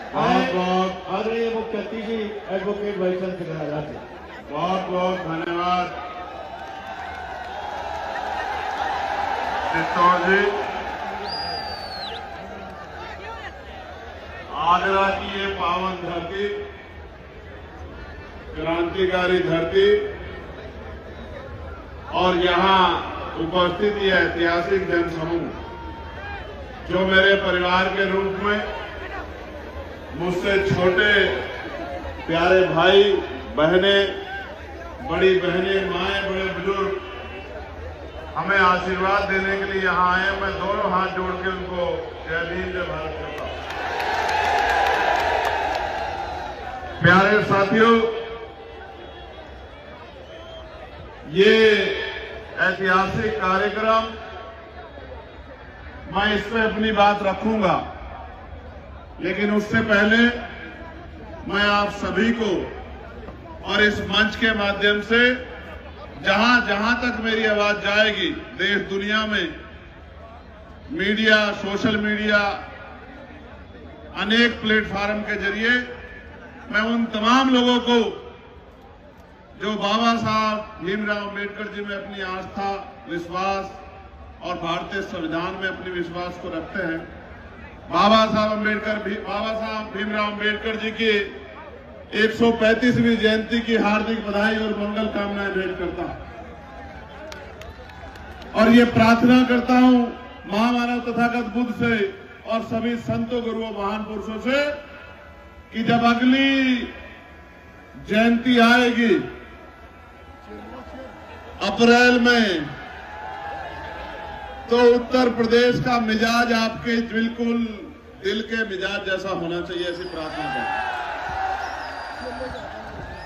बहुत बहुत आदरणीय मुख्य अतिथि एडवोकेट भाईचंद सिंह जी, बहुत बहुत धन्यवाद चित्तौड़ जी। आगरा की ये पावन धरती, क्रांतिकारी धरती और यहाँ उपस्थित ये ऐतिहासिक जनसमूह जो मेरे परिवार के रूप में मुझसे छोटे प्यारे भाई बहनें, बड़ी बहनें, माएं, बड़े बुजुर्ग हमें आशीर्वाद देने के लिए यहाँ आए। मैं दोनों हाथ जोड़ के उनको जय भीम जय भारत कहता हूं। प्यारे साथियों, ये ऐतिहासिक कार्यक्रम मैं इस पे अपनी बात रखूंगा, लेकिन उससे पहले मैं आप सभी को और इस मंच के माध्यम से जहां जहां तक मेरी आवाज जाएगी देश दुनिया में, मीडिया, सोशल मीडिया, अनेक प्लेटफार्म के जरिए मैं उन तमाम लोगों को जो बाबा साहब भीमराव अम्बेडकर जी में अपनी आस्था, विश्वास और भारतीय संविधान में अपने विश्वास को रखते हैं, बाबा साहब भीमराव अम्बेडकर जी की 135वीं जयंती की हार्दिक बधाई और मंगल कामनाएं भेंट करता हूं और ये प्रार्थना करता हूं महामानव तथागत बुद्ध से और सभी संतों, गुरुओं, महान पुरुषों से कि जब अगली जयंती आएगी अप्रैल में, तो उत्तर प्रदेश का मिजाज आपके बिल्कुल दिल के मिजाज जैसा होना चाहिए, ऐसी प्रार्थना करें।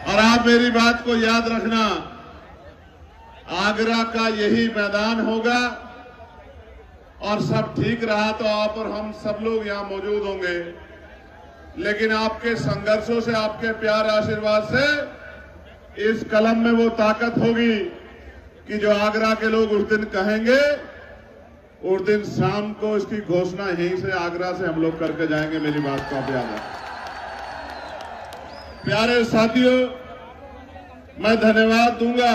और आप मेरी बात को याद रखना, आगरा का यही मैदान होगा और सब ठीक रहा तो आप और हम सब लोग यहां मौजूद होंगे, लेकिन आपके संघर्षों से, आपके प्यार आशीर्वाद से इस कलम में वो ताकत होगी कि जो आगरा के लोग उस दिन कहेंगे, उस दिन शाम को इसकी घोषणा यहीं से आगरा से हम लोग करके जाएंगे। मेरी बात को आप याद रखें। प्यारे साथियों, मैं धन्यवाद दूंगा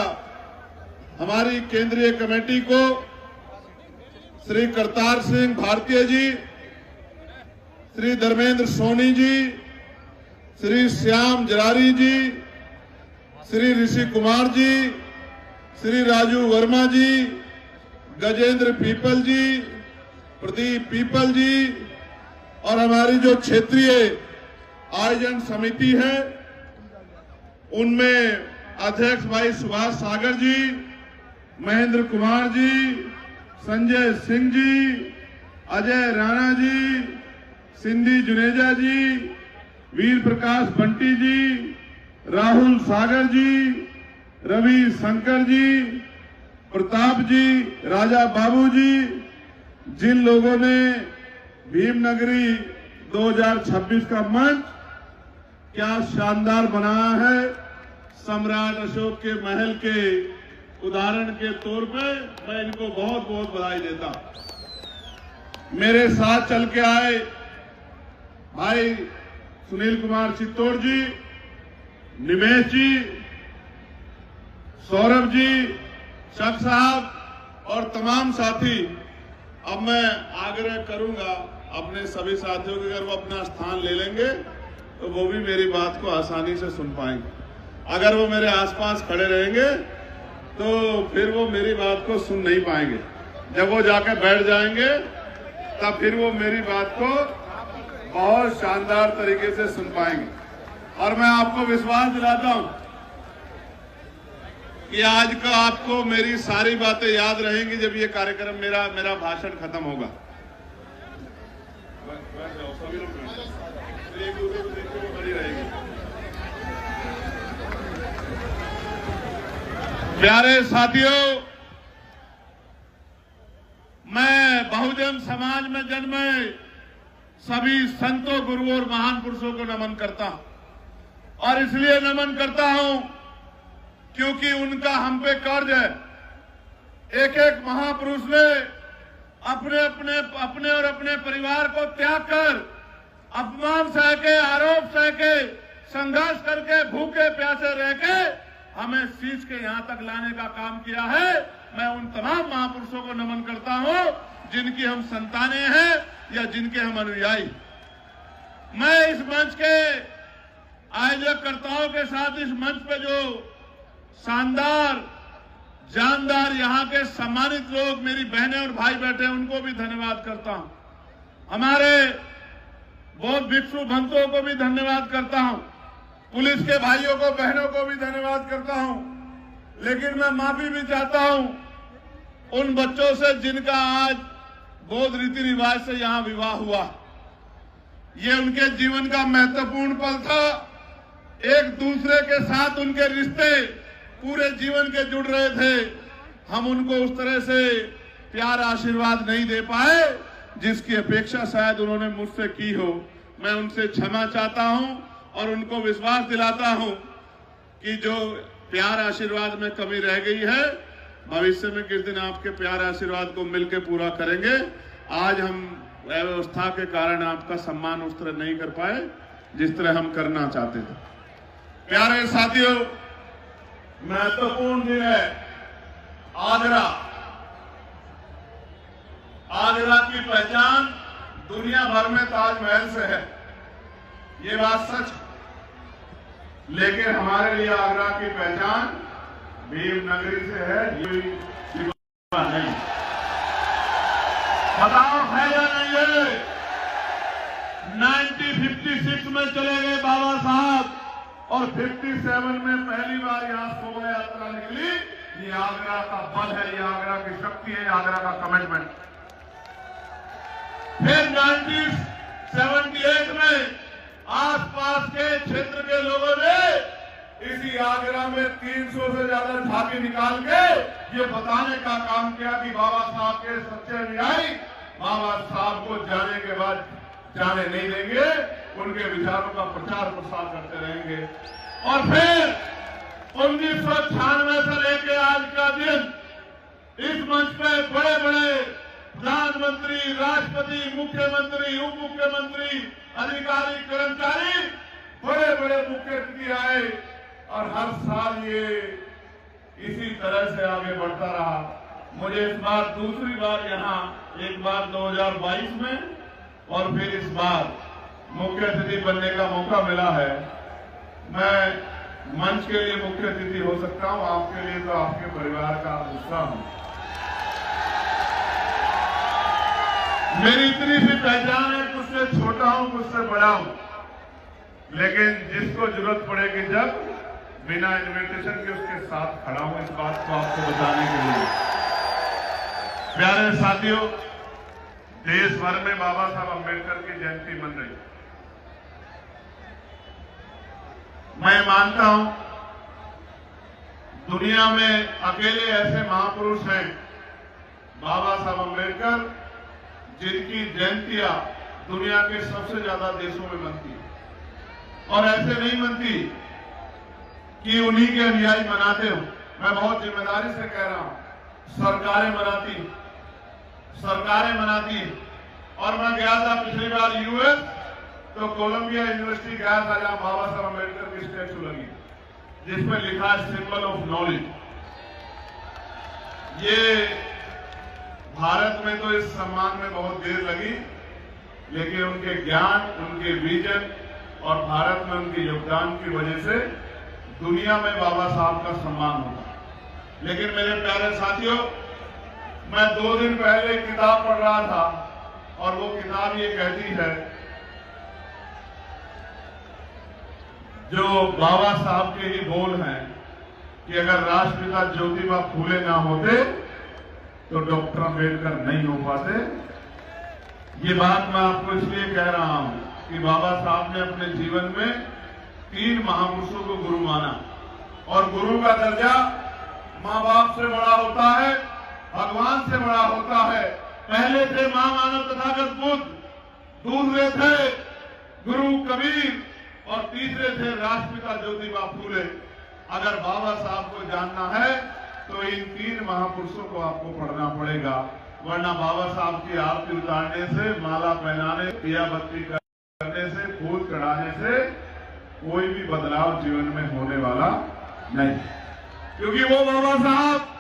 हमारी केंद्रीय कमेटी को, श्री करतार सिंह भारतीय जी, श्री धर्मेंद्र सोनी जी, श्री श्याम जरारी जी, श्री ऋषि कुमार जी, श्री राजू वर्मा जी, गजेंद्र पीपल जी, प्रदीप पीपल जी और हमारी जो क्षेत्रीय आयोजन समिति है उनमें अध्यक्ष भाई सुभाष सागर जी, महेंद्र कुमार जी, संजय सिंह जी, अजय राणा जी, सिंधी जुनेजा जी, वीर प्रकाश बंटी जी, राहुल सागर जी, रवि शंकर जी, प्रताप जी, राजा बाबू जी, जिन लोगों ने भीमनगरी 2026 का मंच क्या शानदार बनाया है, सम्राट अशोक के महल के उदाहरण के तौर पे मैं इनको बहुत बहुत बधाई देता हूं। मेरे साथ चल के आए भाई सुनील कुमार चित्तौड़ जी, निमेश जी, सौरभ जी, शक साहब और तमाम साथी। अब मैं आग्रह करूंगा अपने सभी साथियों के, अगर वो अपना स्थान ले लेंगे तो वो भी मेरी बात को आसानी से सुन पाएंगे। अगर वो मेरे आसपास खड़े रहेंगे तो फिर वो मेरी बात को सुन नहीं पाएंगे। जब वो जाके बैठ जाएंगे तब फिर वो मेरी बात को बहुत शानदार तरीके से सुन पाएंगे। और मैं आपको विश्वास दिलाता हूं कि आज का आपको मेरी सारी बातें याद रहेंगी जब ये कार्यक्रम मेरा भाषण खत्म होगा। प्यारे साथियों, मैं बहुजन समाज में जन्मे सभी संतों, गुरुओं और महान पुरुषों को नमन करता हूं और इसलिए नमन करता हूं क्योंकि उनका हम पे कर्ज है। एक एक महापुरुष ने अपने और अपने परिवार को त्याग कर अपमान सह के, आरोप सह के, संघर्ष करके, भूखे प्यासे रह के हमें सींच के यहां तक लाने का काम किया है। मैं उन तमाम महापुरुषों को नमन करता हूं जिनकी हम संतानें हैं या जिनके हम अनुयायी। मैं इस मंच के आयोजककर्ताओं के साथ इस मंच पे जो शानदार, जानदार यहां के सम्मानित लोग, मेरी बहनें और भाई बैठे हैं, उनको भी धन्यवाद करता हूं। हमारे बहुत भिक्षु भक्तों को भी धन्यवाद करता हूं। पुलिस के भाइयों को, बहनों को भी धन्यवाद करता हूं। लेकिन मैं माफी भी चाहता हूं उन बच्चों से जिनका आज बौद्ध रीति रिवाज से यहां विवाह हुआ। ये उनके जीवन का महत्वपूर्ण पल था। एक दूसरे के साथ उनके रिश्ते पूरे जीवन के जुड़ रहे थे। हम उनको उस तरह से प्यार, आशीर्वाद नहीं दे पाए जिसकी अपेक्षा शायद उन्होंने मुझसे की हो। मैं उनसे क्षमा चाहता हूं और उनको विश्वास दिलाता हूं कि जो प्यार आशीर्वाद में कमी रह गई है, भविष्य में किस दिन आपके प्यार आशीर्वाद को मिलकर पूरा करेंगे। आज हम व्यवस्था के कारण आपका सम्मान उस तरह नहीं कर पाए जिस तरह हम करना चाहते थे। प्यारे साथियों, महत्वपूर्ण दिन है आगरा। आगरा की पहचान दुनिया भर में ताजमहल से है, ये बात सच है। लेकिन हमारे लिए आगरा की पहचान भीम नगरी से है, ये नहीं। बताओ है या नहीं है? 1956 में चले गए बाबा साहब और 57 में पहली बार यहां शोभा यात्रा निकली। ये आगरा का बल है, ये आगरा की शक्ति है, आगरा का कमिटमेंट। फिर 1978 में आसपास के क्षेत्र के लोगों ने इसी आगरा में 300 से ज्यादा झांकी निकाल के ये बताने का काम किया कि बाबा साहब के सच्चे अनुयायी बाबा साहब को जाने के बाद जाने नहीं देंगे, उनके विचारों का प्रचार प्रसार करते रहेंगे। और फिर 1996 से लेकर आज का दिन इस मंच पे बड़े बड़े प्रधानमंत्री, राष्ट्रपति, मुख्यमंत्री, उप मुख्यमंत्री, अधिकारी, कर्मचारी, बड़े बड़े मुख्य अतिथि आए और हर साल ये इसी तरह से आगे बढ़ता रहा। मुझे इस बार दूसरी बार यहाँ, एक बार 2022 में और फिर इस बार मुख्य अतिथि बनने का मौका मिला है। मैं मंच के लिए मुख्य अतिथि हो सकता हूँ, आपके लिए तो आपके परिवार का हिस्सा हूँ। मेरी इतनी सी पहचान है, कुछ से छोटा हूं, कुछ से बड़ा हूं, लेकिन जिसको जरूरत पड़ेगी जब बिना इन्विटेशन के उसके साथ खड़ा हूं, इस बात को आपको बताने के लिए। प्यारे साथियों, देश भर में बाबा साहब अम्बेडकर की जयंती मन रही। मैं मानता हूं दुनिया में अकेले ऐसे महापुरुष हैं बाबा साहब अम्बेडकर जिनकी जयंतियां दुनिया के सबसे ज्यादा देशों में बनती है। और ऐसे नहीं बनती कि उन्हीं के अनुयायी मनाते हो। मैं बहुत जिम्मेदारी से कह रहा हूं, सरकारें मनाती। और मैं गया था पिछली बार यूएस, तो कोलंबिया यूनिवर्सिटी गया था जहां बाबा साहब अम्बेडकर की स्टैचू लगी, जिसमें लिखा है सिंबल ऑफ नॉलेज। ये भारत में तो इस सम्मान में बहुत देर लगी, लेकिन उनके ज्ञान, उनके विजन और भारत में उनके योगदान की वजह से दुनिया में बाबा साहब का सम्मान होता। लेकिन मेरे प्यारे साथियों, मैं 2 दिन पहले एक किताब पढ़ रहा था और वो किताब ये कहती है, जो बाबा साहब के ही बोल हैं कि अगर राष्ट्रपिता ज्योतिबा फूले ना होते तो डॉक्टर अम्बेडकर नहीं हो पाते। ये बात मैं आपको इसलिए कह रहा हूं कि बाबा साहब ने अपने जीवन में 3 महापुरुषों को गुरु माना, और गुरु का दर्जा मां बाप से बड़ा होता है, भगवान से बड़ा होता है। पहले थे महामानव तथागत बुद्ध, दूसरे थे गुरु कबीर और तीसरे थे राष्ट्रपिता ज्योतिबा फूले। अगर बाबा साहब को जानना है तो इन 3 महापुरुषों को आपको पढ़ना पड़ेगा, वरना बाबा साहब की आरती उतारने से, माला पहनाने, दिया बत्ती करने कोई भी बदलाव जीवन में होने वाला नहीं। क्योंकि वो बाबा साहब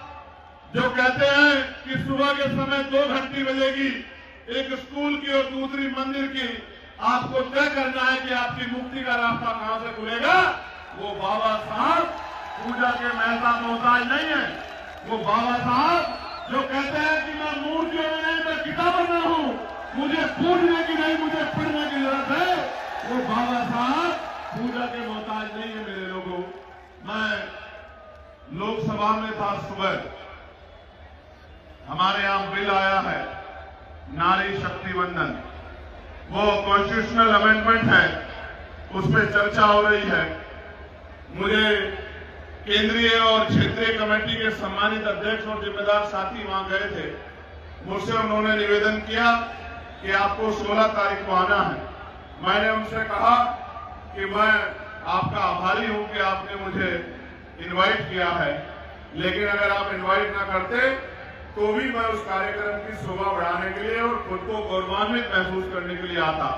जो कहते हैं कि सुबह के समय 2 घंटी बजेगी, एक स्कूल की और दूसरी मंदिर की, आपको तय करना है कि आपकी मुक्ति का रास्ता कहां से खुलेगा। वो बाबा साहब पूजा के मेहता मोहताज नहीं है। वो बाबा साहब जो कहते हैं कि मैं मूर्तियों में नहीं, मैं किताबों में हूं, मुझे पूजने की नहीं, मुझे पढ़ने की जरूरत है। वो बाबा साहब पूजा के मोहताज नहीं है। मेरे लोगों, मैं लोकसभा में था सुबह, हमारे यहां बिल आया है नारी शक्ति वंदन, वो कॉन्स्टिट्यूशनल अमेंडमेंट है, उस पर चर्चा हो रही है। मुझे केंद्रीय और क्षेत्रीय कमेटी के सम्मानित अध्यक्ष और जिम्मेदार साथी वहां गए थे। मुझसे उन्होंने निवेदन किया कि आपको 16 तारीख को आना है। मैंने उनसे कहा कि मैं आपका आभारी हूं कि आपने मुझे इनवाइट किया है, लेकिन अगर आप इनवाइट ना करते तो भी मैं उस कार्यक्रम की शोभा बढ़ाने के लिए और खुद को गौरवान्वित महसूस करने के लिए आता।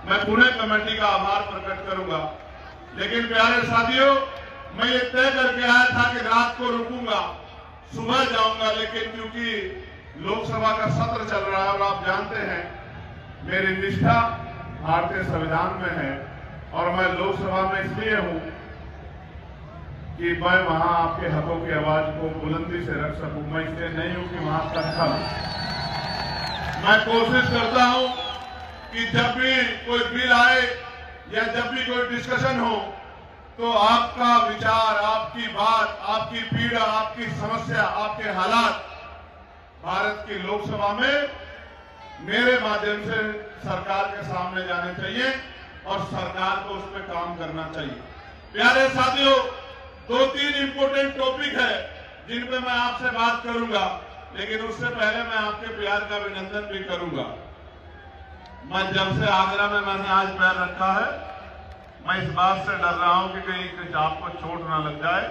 मैं पुणे कमेटी का आभार प्रकट करूंगा। लेकिन प्यारे साथियों, मैं ये तय करके आया था कि रात को रुकूंगा, सुबह जाऊंगा, लेकिन क्योंकि लोकसभा का सत्र चल रहा है और आप जानते हैं मेरी निष्ठा भारतीय संविधान में है और मैं लोकसभा में इसलिए हूं कि मैं वहां आपके हकों की आवाज को बुलंदी से रख सकूं। मैं इसलिए नहीं हूं कि वहां तक मैं कोशिश करता हूं कि जब भी कोई बिल आए या जब भी कोई डिस्कशन हो तो आपका विचार, आपकी बात, आपकी पीड़ा, आपकी समस्या, आपके हालात भारत की लोकसभा में मेरे माध्यम से सरकार के सामने जाने चाहिए और सरकार को उस पर काम करना चाहिए। प्यारे साथियों, 2-3 इंपोर्टेंट टॉपिक है जिन पे मैं आपसे बात करूंगा, लेकिन उससे पहले मैं आपके प्यार का अभिनंदन भी करूंगा। मैं जब से आगरा में मैंने आज पैर रखा है, मैं इस बात से डर रहा हूं कि कहीं कुछ आपको चोट ना लग जाए,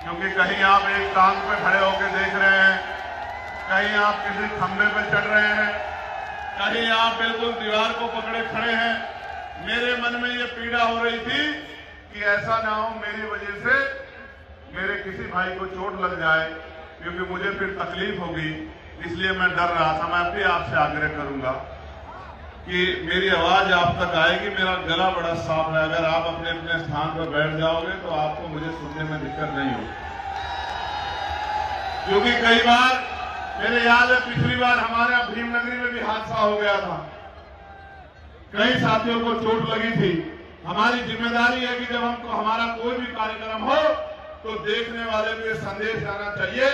क्योंकि कहीं आप एक टांग पे खड़े होकर देख रहे हैं, कहीं आप किसी खंभे पे चढ़ रहे हैं, कहीं आप बिल्कुल दीवार को पकड़े खड़े हैं। मेरे मन में ये पीड़ा हो रही थी कि ऐसा ना हो मेरी वजह से मेरे किसी भाई को चोट लग जाए, क्योंकि मुझे फिर तकलीफ होगी। इसलिए मैं डर रहा था। मैं भी आपसे आग्रह करूंगा कि मेरी आवाज आप तक आएगी। मेरा गला बड़ा साफ है, अगर आप अपने अपने स्थान पर बैठ जाओगे तो आपको मुझे सुनने में दिक्कत नहीं होगी। क्योंकि कई बार मेरे याद है पिछली बार हमारे यहाँ भीमनगरी में भी हादसा हो गया था, कई साथियों को चोट लगी थी। हमारी जिम्मेदारी है कि जब हमको हमारा कोई भी कार्यक्रम हो तो देखने वाले को ये संदेश जाना चाहिए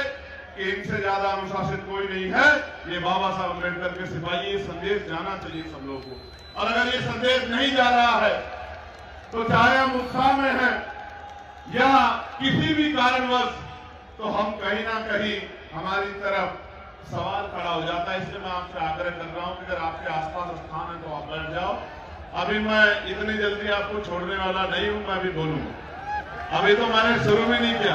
कि इनसे ज्यादा अनुशासित कोई नहीं है, ये बाबा साहब अम्बेडकर के सिपाही। ये संदेश जाना चाहिए सब लोगों को। और अगर ये संदेश नहीं जा रहा है तो चाहे हम उत्साह में हैं या किसी भी कारणवश, तो हम कहीं ना कहीं हमारी तरफ सवाल खड़ा हो जाता है। इसलिए मैं आपसे आग्रह कर रहा हूं कि अगर आपके आसपास स्थान है तो आप बैठ जाओ। अभी मैं इतनी जल्दी आपको छोड़ने वाला नहीं हूं, मैं भी बोलूंगा। अभी तो मैंने शुरू भी नहीं किया,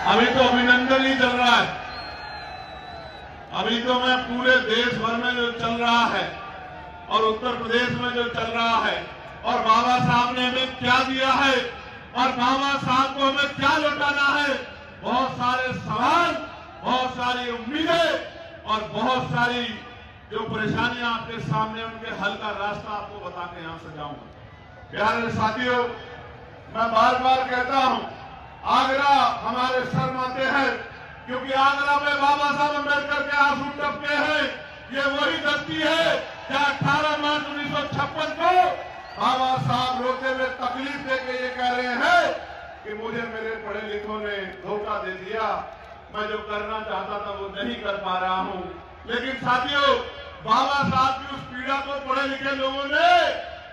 अभी तो अभिनंदन ही चल रहा है। अभी तो मैं पूरे देश भर में जो चल रहा है और उत्तर प्रदेश में जो चल रहा है और बाबा साहब ने हमें क्या दिया है और बाबा साहब को हमें क्या लौटाना है, बहुत सारे सवाल, बहुत सारी उम्मीदें और बहुत सारी जो परेशानियां आपके सामने, उनके हल का रास्ता आपको बता के यहां से जाऊंगा। प्यारे साथियों, मैं बार बार कहता हूं, आगरा हमारे सर माथे है, क्योंकि आगरा में बाबा साहब अम्बेडकर के आंसू टपके हैं। ये वही धरती है जहां 18 मार्च 1956 को बाबा साहब रोते हुए तकलीफ देके ये कह रहे हैं कि मुझे मेरे पढ़े लिखों ने धोखा दे दिया, मैं जो करना चाहता था वो नहीं कर पा रहा हूं। लेकिन साथियों, बाबा साहब की उस पीड़ा को पढ़े लिखे लोगों ने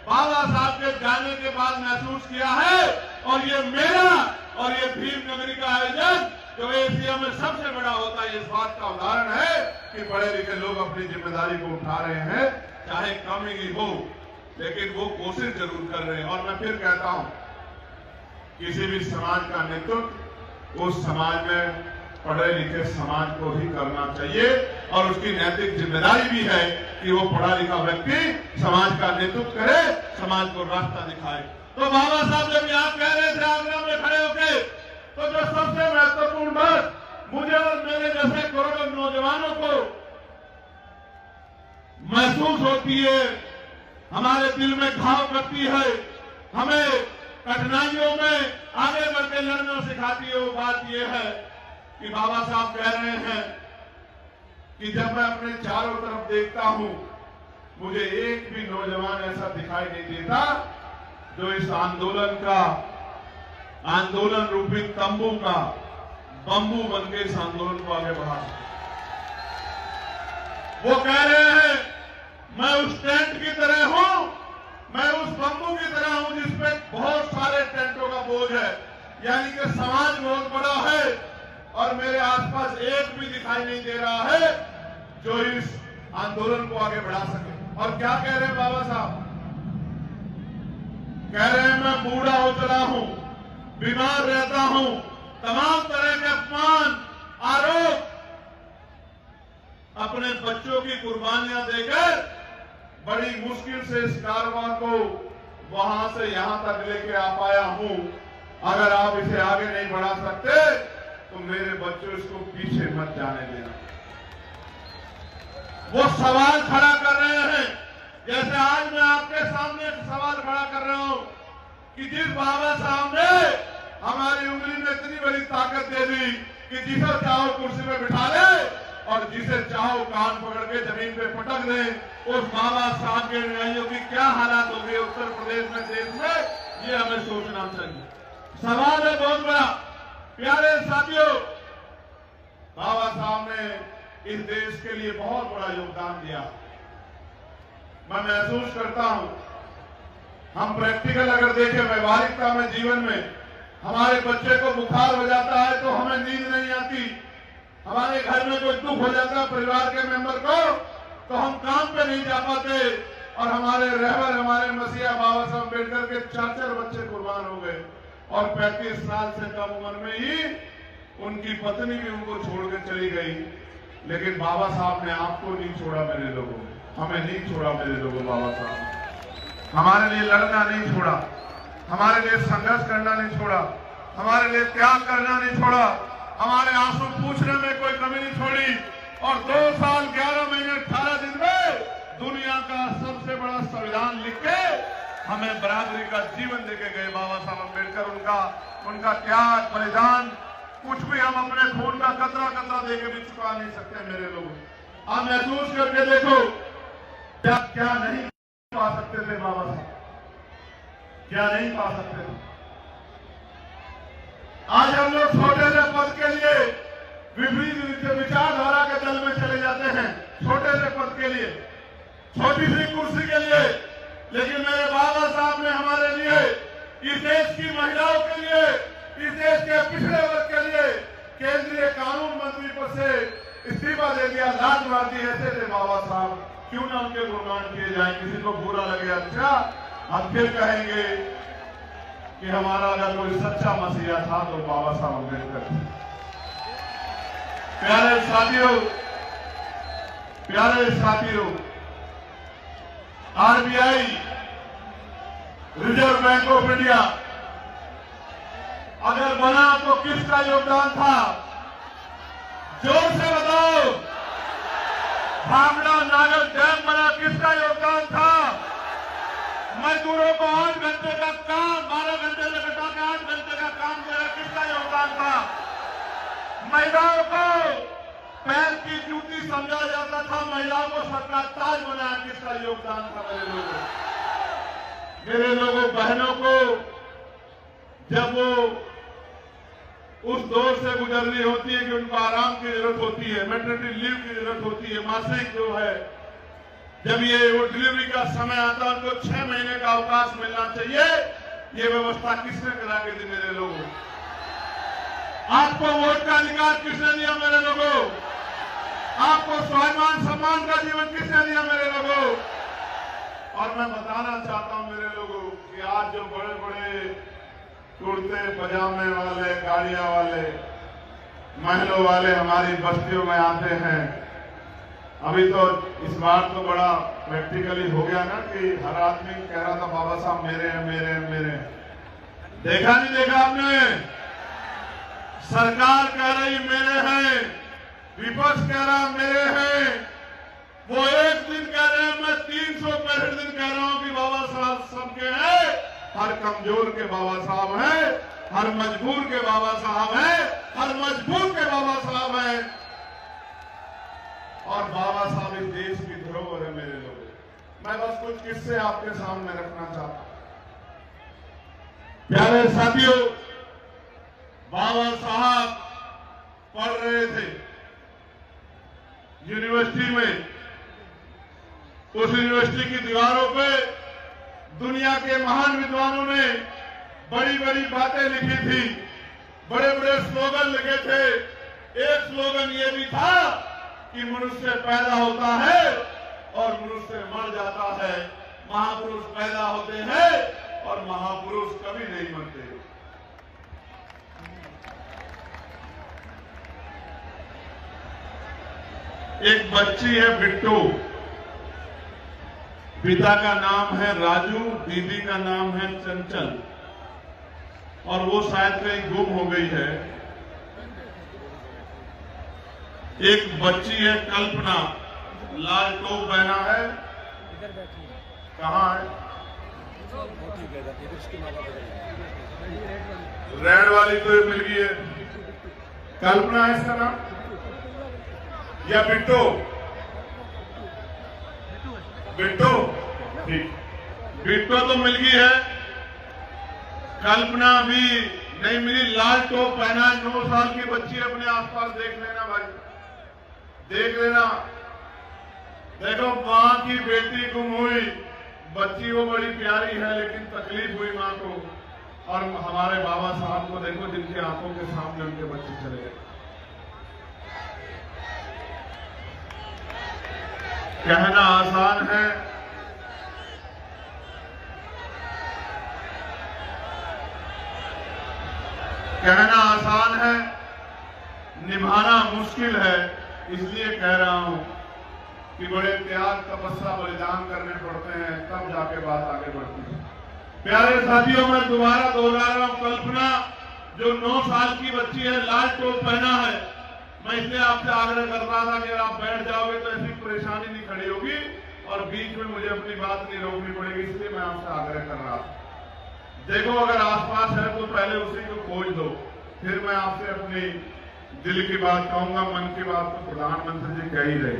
बाबा साहब के जाने के बाद महसूस किया है। और ये मेरा और ये भीमनगरी का आयोजन जो एशिया में सबसे बड़ा होता है, इस बात का उदाहरण है कि पढ़े लिखे लोग अपनी जिम्मेदारी को उठा रहे हैं, चाहे कम ही हो, लेकिन वो कोशिश जरूर कर रहे हैं। और मैं फिर कहता हूं, किसी भी समाज का नेतृत्व उस समाज में पढ़े लिखे समाज को ही करना चाहिए। और उसकी नैतिक जिम्मेदारी भी है कि वो पढ़ा लिखा व्यक्ति समाज का नेतृत्व करे, समाज को रास्ता दिखाए। तो बाबा साहब जब यहाँ कह रहे थे आगरा में खड़े होके, तो जो सबसे महत्वपूर्ण बात मुझे और मेरे जैसे करोड़ों नौजवानों को महसूस होती है, हमारे दिल में घाव करती है, हमें कठिनाइयों में आगे बढ़ के लड़ना सिखाती है, वो बात ये है कि बाबा साहब कह रहे हैं कि जब मैं अपने चारों तरफ देखता हूं, मुझे एक भी नौजवान ऐसा दिखाई नहीं देता जो इस आंदोलन रूपी तंबू का बंबू बनके इस आंदोलन को आगे बढ़ा सके। वो कह रहे हैं मैं उस टेंट की तरह हूं, मैं उस बंबू की तरह हूं जिसपे बहुत सारे टेंटों का बोझ है, यानी कि समाज बहुत बड़ा है और मेरे आसपास एक भी दिखाई नहीं दे रहा है जो इस आंदोलन को आगे बढ़ा सके। और क्या कह रहे हैं बाबा साहब? कह रहे हैं मैं बूढ़ा हो चला हूं, बीमार रहता हूं, तमाम तरह के अपमान, आरोप, अपने बच्चों की कुर्बानियां देकर बड़ी मुश्किल से इस कारवां को वहां से यहां तक लेके आ पाया हूं। अगर आप इसे आगे नहीं बढ़ा सकते तो मेरे बच्चों इसको पीछे मत जाने देना। वो सवाल खड़ा कर रहे हैं, जैसे आज मैं आपके सामने एक सवाल खड़ा कर रहा हूं कि जिस बाबा साहब ने हमारी उंगली में इतनी बड़ी ताकत दे दी कि जिसे चाहो कुर्सी पे बिठा ले और जिसे चाहो कान पकड़ के जमीन पे पटक दे, उस बाबा साहब के अनुयायियों की क्या हालात होगी उत्तर प्रदेश में, देश में, ये हमें सोचना चाहिए। सवाल है बहुत बड़ा। प्यारे साथियों, बाबा साहब ने इस देश के लिए बहुत बड़ा योगदान दिया। मैं महसूस करता हूं, हम प्रैक्टिकल अगर देखें व्यवहारिकता में, जीवन में, हमारे बच्चे को बुखार हो जाता है तो हमें नींद नहीं आती, हमारे घर में कोई दुख हो जाता है परिवार के मेंबर को तो हम काम पे नहीं जा पाते, और हमारे रहबर, हमारे मसीहा बाबा साहब अम्बेडकर के 4 बच्चे कुर्बान हो गए और 35 साल से कम उम्र में ही उनकी पत्नी भी उनको छोड़ के चली गई। लेकिन बाबा साहब ने आपको नहीं छोड़ा मेरे लोगों, हमें नहीं छोड़ा मेरे लोगों। बाबा साहब हमारे लिए लड़ना नहीं छोड़ा, हमारे लिए संघर्ष करना नहीं छोड़ा, हमारे लिए त्याग करना नहीं छोड़ा, हमारे आंसू पूछने में कोई कमी नहीं छोड़ी। और 2 साल 11 महीने 18 दिन में दुनिया का सबसे बड़ा संविधान लिख के हमें बराबरी का जीवन देके गए बाबा साहब अम्बेडकर। उनका त्याग, बलिदान, कुछ भी हम अपने खून का कतरा कतरा देके भी चुका नहीं सकते मेरे लोग। आप महसूस करके देखो क्या नहीं पा सकते थे बाबा साहब, क्या नहीं पा सकते थे। आज हम लोग छोटे से पद के लिए विपरीत विचारधारा के दल में चले जाते हैं, छोटे से पद के लिए, छोटी सी कुर्सी के लिए। लेकिन मेरे बाबा साहब ने हमारे लिए, इस देश की महिलाओं के लिए, इस देश के पिछड़े वर्ग के लिए केंद्रीय कानून मंत्री पद से इस्तीफा दे दिया, लात मार दी। ऐसे थे बाबा साहब, क्यों ना उनके गुणगान किए जाए। किसी को बुरा लगे, अच्छा हम फिर कहेंगे कि हमारा अगर कोई सच्चा मसीहा था तो बाबा साहब अम्बेडकर थे। प्यारे साथियों, RBI, reserve bank of India अगर बना तो किसका योगदान था? जोर से बताओ। भांगड़ा नागर डैम बना, किसका योगदान था? मजदूरों को 8 घंटे का काम 12 घंटे से घटा के 8 घंटे का काम देना, किसका योगदान था? महिलाओं को पैर की जूती समझा जाता था, महिलाओं को सर का ताज बनाया, किसका योगदान था? मेरे लोगों, बहनों को जब वो उस दौर से गुजरनी होती है कि उनको आराम की जरूरत होती है, मैटरनिटी लीव की जरूरत होती है, मासिक जो है, जब वो डिलीवरी का समय आता है, उनको 6 महीने का अवकाश मिलना चाहिए। ये व्यवस्था किसने करा के दी मेरे लोगों? आपको वोट का अधिकार किसने दिया मेरे लोगों? आपको स्वाभिमान सम्मान का जीवन किसने दिया मेरे लोगों? और मैं बताना चाहता हूं मेरे लोगों कि आज जो बड़े बड़े कुर्ते पजामे वाले, गाड़ियां वाले, महलों वाले हमारी बस्तियों में आते हैं, अभी तो इस बार तो बड़ा प्रैक्टिकली हो गया ना कि हर आदमी कह रहा था बाबा साहब मेरे हैं मेरे हैं मेरे हैं। देखा नहीं देखा आपने? सरकार कह रही मेरे हैं, विपक्ष कह रहा मेरे हैं, वो एक दिन कह रहे हैं, मैं 365 दिन कह रहा हूं कि बाबा साहब सबके हैं, हर कमजोर के बाबा साहब हैं, हर मजबूर के बाबा साहब हैं, हर मजबूर के बाबा साहब हैं। और बाबा साहब इस देश की धरोहर है मेरे लोग। मैं बस कुछ किस्से आपके सामने रखना चाहता हूं। प्यारे साथियों, बाबा साहब पढ़ रहे थे यूनिवर्सिटी में। उस यूनिवर्सिटी की दीवारों पे दुनिया के महान विद्वानों ने बड़ी बड़ी बातें लिखी थी, बड़े बड़े स्लोगन लिखे थे। एक स्लोगन ये भी था कि मनुष्य पैदा होता है और मनुष्य मर जाता है, महापुरुष पैदा होते हैं और महापुरुष कभी नहीं मरते। एक बच्ची है बिट्टू, पिता का नाम है राजू, दीदी का नाम है चंचल, और वो शायद कहीं गुम हो गई है। एक बच्ची है कल्पना, लाल टोप पहना है, कहाँ है? रेड वाली तो मिल गई है। कल्पना है इसका नाम या बिट्टू? बिट्टू, ठीक, बिट्टू तो मिल गई है, कल्पना भी नहीं मिली। लाल टोप पहना है, 9 साल की बच्ची। अपने आसपास देख लेना भाई, देख लेना। देखो, मां की बेटी गुम हुई, बच्ची वो बड़ी प्यारी है, लेकिन तकलीफ हुई मां को। और हमारे बाबा साहब को देखो, जिनकी आंखों के सामने उनके बच्चे चले गए। कहना आसान है, कहना आसान है, निभाना मुश्किल है। इसलिए कह रहा हूं कि बड़े त्याग, तपस्या, बलिदान करने पड़ते हैं, तब जाके बात आगे बढ़ती है। प्यारे साथियों, मैं दोबारा दोहरा रहा हूं, कल्पना जो 9 साल की बच्ची है, लाल टोप पहना है। मैं इसलिए आपसे आग्रह कर रहा था कि अगर आप बैठ जाओगे तो ऐसी परेशानी नहीं खड़ी होगी और बीच में मुझे अपनी बात नहीं रोकनी पड़ेगी, इसलिए मैं आपसे आग्रह कर रहा था। देखो, अगर आसपास है तो पहले उसी को खोज दो, फिर मैं आपसे अपनी दिल की बात कहूंगा। मन की बात तो प्रधानमंत्री जी कह ही रहे।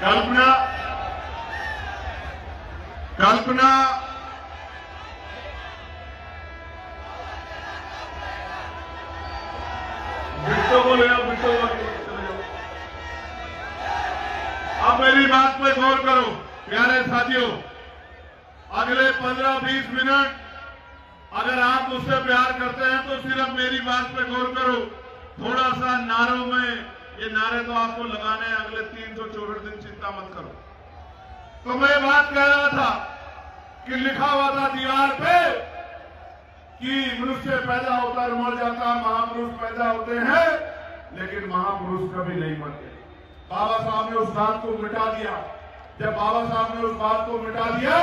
कल्पना, कल्पना बिट्टू को ले आओ, बिट्टू को चले जाओ। अब मेरी बात पे गौर करो प्यारे साथियों। अगले 15-20 मिनट अगर आप मुझसे प्यार करते हैं तो सिर्फ मेरी बात पे गौर करो। थोड़ा सा नारों में, ये नारे तो आपको लगाने हैं अगले 364 दिन, चिंता मत करो। तो मैं बात कह रहा था कि लिखा हुआ था दीवार पे कि मनुष्य पैदा होता है, मर जाता है, महापुरुष पैदा होते हैं, लेकिन महापुरुष कभी नहीं मरते। बाबा साहब ने उस बात को मिटा दिया। जब बाबा साहब ने उस बात को मिटा दिया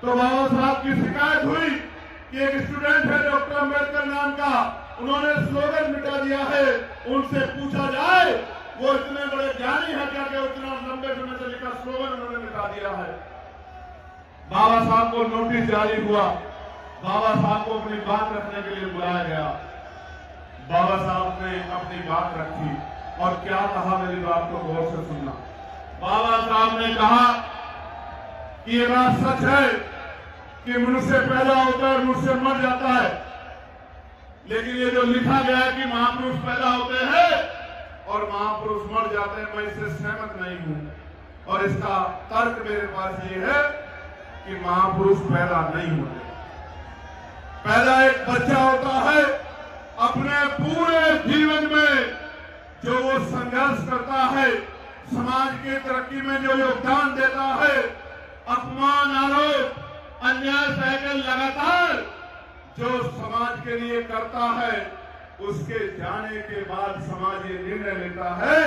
तो बाबा साहब की शिकायत हुई कि एक स्टूडेंट है डॉक्टर अम्बेडकर नाम का, उन्होंने स्लोगन मिटा दिया है। उनसे पूछा जाए वो इतने बड़े ज्ञानी है क्या कि उतना लंबे समय से लिखा स्लोगन उन्होंने मिटा दिया है। बाबा साहब को नोटिस जारी हुआ, बाबा साहब को अपनी बात रखने के लिए बुलाया गया। बाबा साहब ने अपनी बात रखी और क्या कहा, मेरी बात को गौर से सुनना। बाबा साहब ने कहा कि ये बात सच है कि मनुष्य पैदा होता है और मनुष्य मर जाता है, लेकिन ये जो लिखा गया है कि महापुरुष पैदा होते हैं और महापुरुष मर जाते हैं, मैं इससे सहमत नहीं हूं। और इसका तर्क मेरे पास ये है कि महापुरुष पैदा नहीं होते। पैदा एक बच्चा होता है, अपने पूरे जीवन में जो वो संघर्ष करता है, समाज की तरक्की में जो योगदान देता है, अपमान, आरोप, अन्याय सहकर लगातार जो समाज के लिए करता है उसके जाने के बाद समाज ये निर्णय लेता है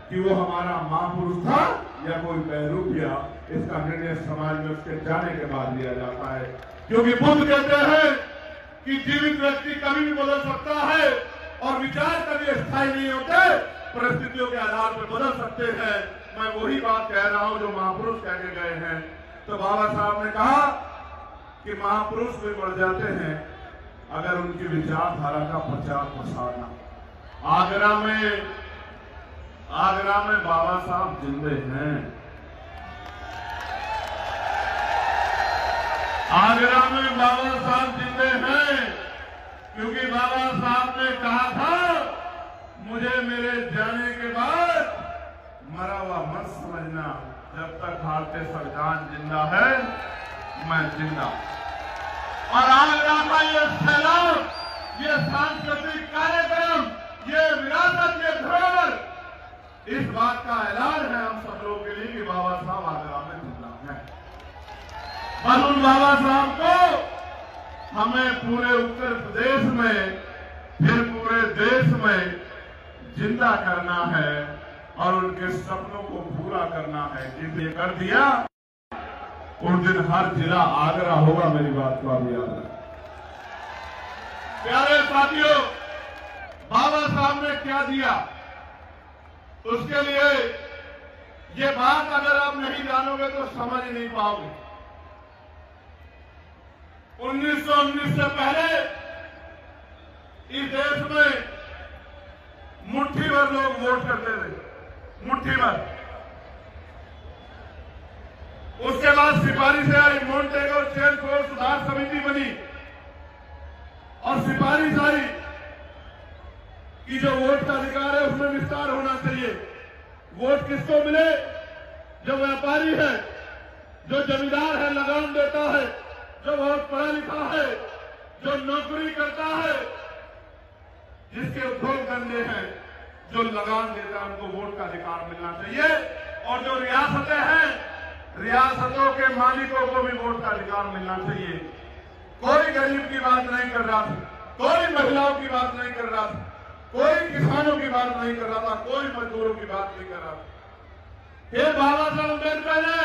कि वो हमारा महापुरुष था या कोई बहरूपिया। इसका निर्णय समाज में उसके जाने के बाद लिया जाता है, क्योंकि बुद्ध कहते हैं कि जीवित व्यक्ति कभी भी बदल सकता है और विचार कभी स्थायी नहीं होते, परिस्थितियों के आधार पर बदल सकते हैं। मैं वही बात कह रहा हूं जो महापुरुष कह के गए हैं। तो बाबा साहब ने कहा कि महापुरुष भी बढ़ जाते हैं अगर उनकी विचारधारा का प्रचार प्रसार ना। आगरा में बाबा साहब जिंदे हैं। आगरा में बाबा साहब जिंदे हैं क्योंकि बाबा साहब ने कहा था मुझे मेरे जाने के बाद मरा हुआ मत समझना, जब तक भारतीय संविधान जिंदा है मैं जिंदा। और आगरा का ये सैलाब, ये सांस्कृतिक कार्यक्रम, ये विरासत, ये धरोहर, इस बात का ऐलान है हम सब लोगों के लिए कि बाबा साहब आगरा में जिंदा है। बस उन बाबा साहब को हमें पूरे उत्तर प्रदेश में, फिर पूरे देश में जिंदा करना है और उनके सपनों को पूरा करना है। जिस ये कर दिया उस दिन हर जिला आगरा होगा। मेरी बात को आप याद रखें। प्यारे साथियों, बाबा साहब ने क्या दिया, उसके लिए ये बात अगर आप नहीं जानोगे तो समझ नहीं पाओगे। 1919 से पहले इस देश में मुट्ठी भर लोग वोट करते थे, मुट्ठी भर। उसके बाद सिपाही से आई, मोन्टेगो चेन सुधार समिति बनी और सिपाही आई कि जो वोट का अधिकार है उसमें विस्तार होना चाहिए। वोट किसको मिले? जो व्यापारी है, जो जमींदार है, लगान देता है, जो बहुत पढ़ा लिखा है, जो नौकरी करता है, जिसके उद्योग धंधे हैं, जो लगान देता है, उनको वोट का अधिकार मिलना चाहिए। और जो रियासतें हैं, रियासतों के मालिकों को भी वोट का अधिकार मिलना चाहिए। कोई गरीब की बात नहीं कर रहा था, कोई महिलाओं की बात नहीं कर रहा था, कोई किसानों की बात नहीं कर रहा था, कोई मजदूरों की बात नहीं कर रहा था। फिर बाबा साहब अम्बेडकर ने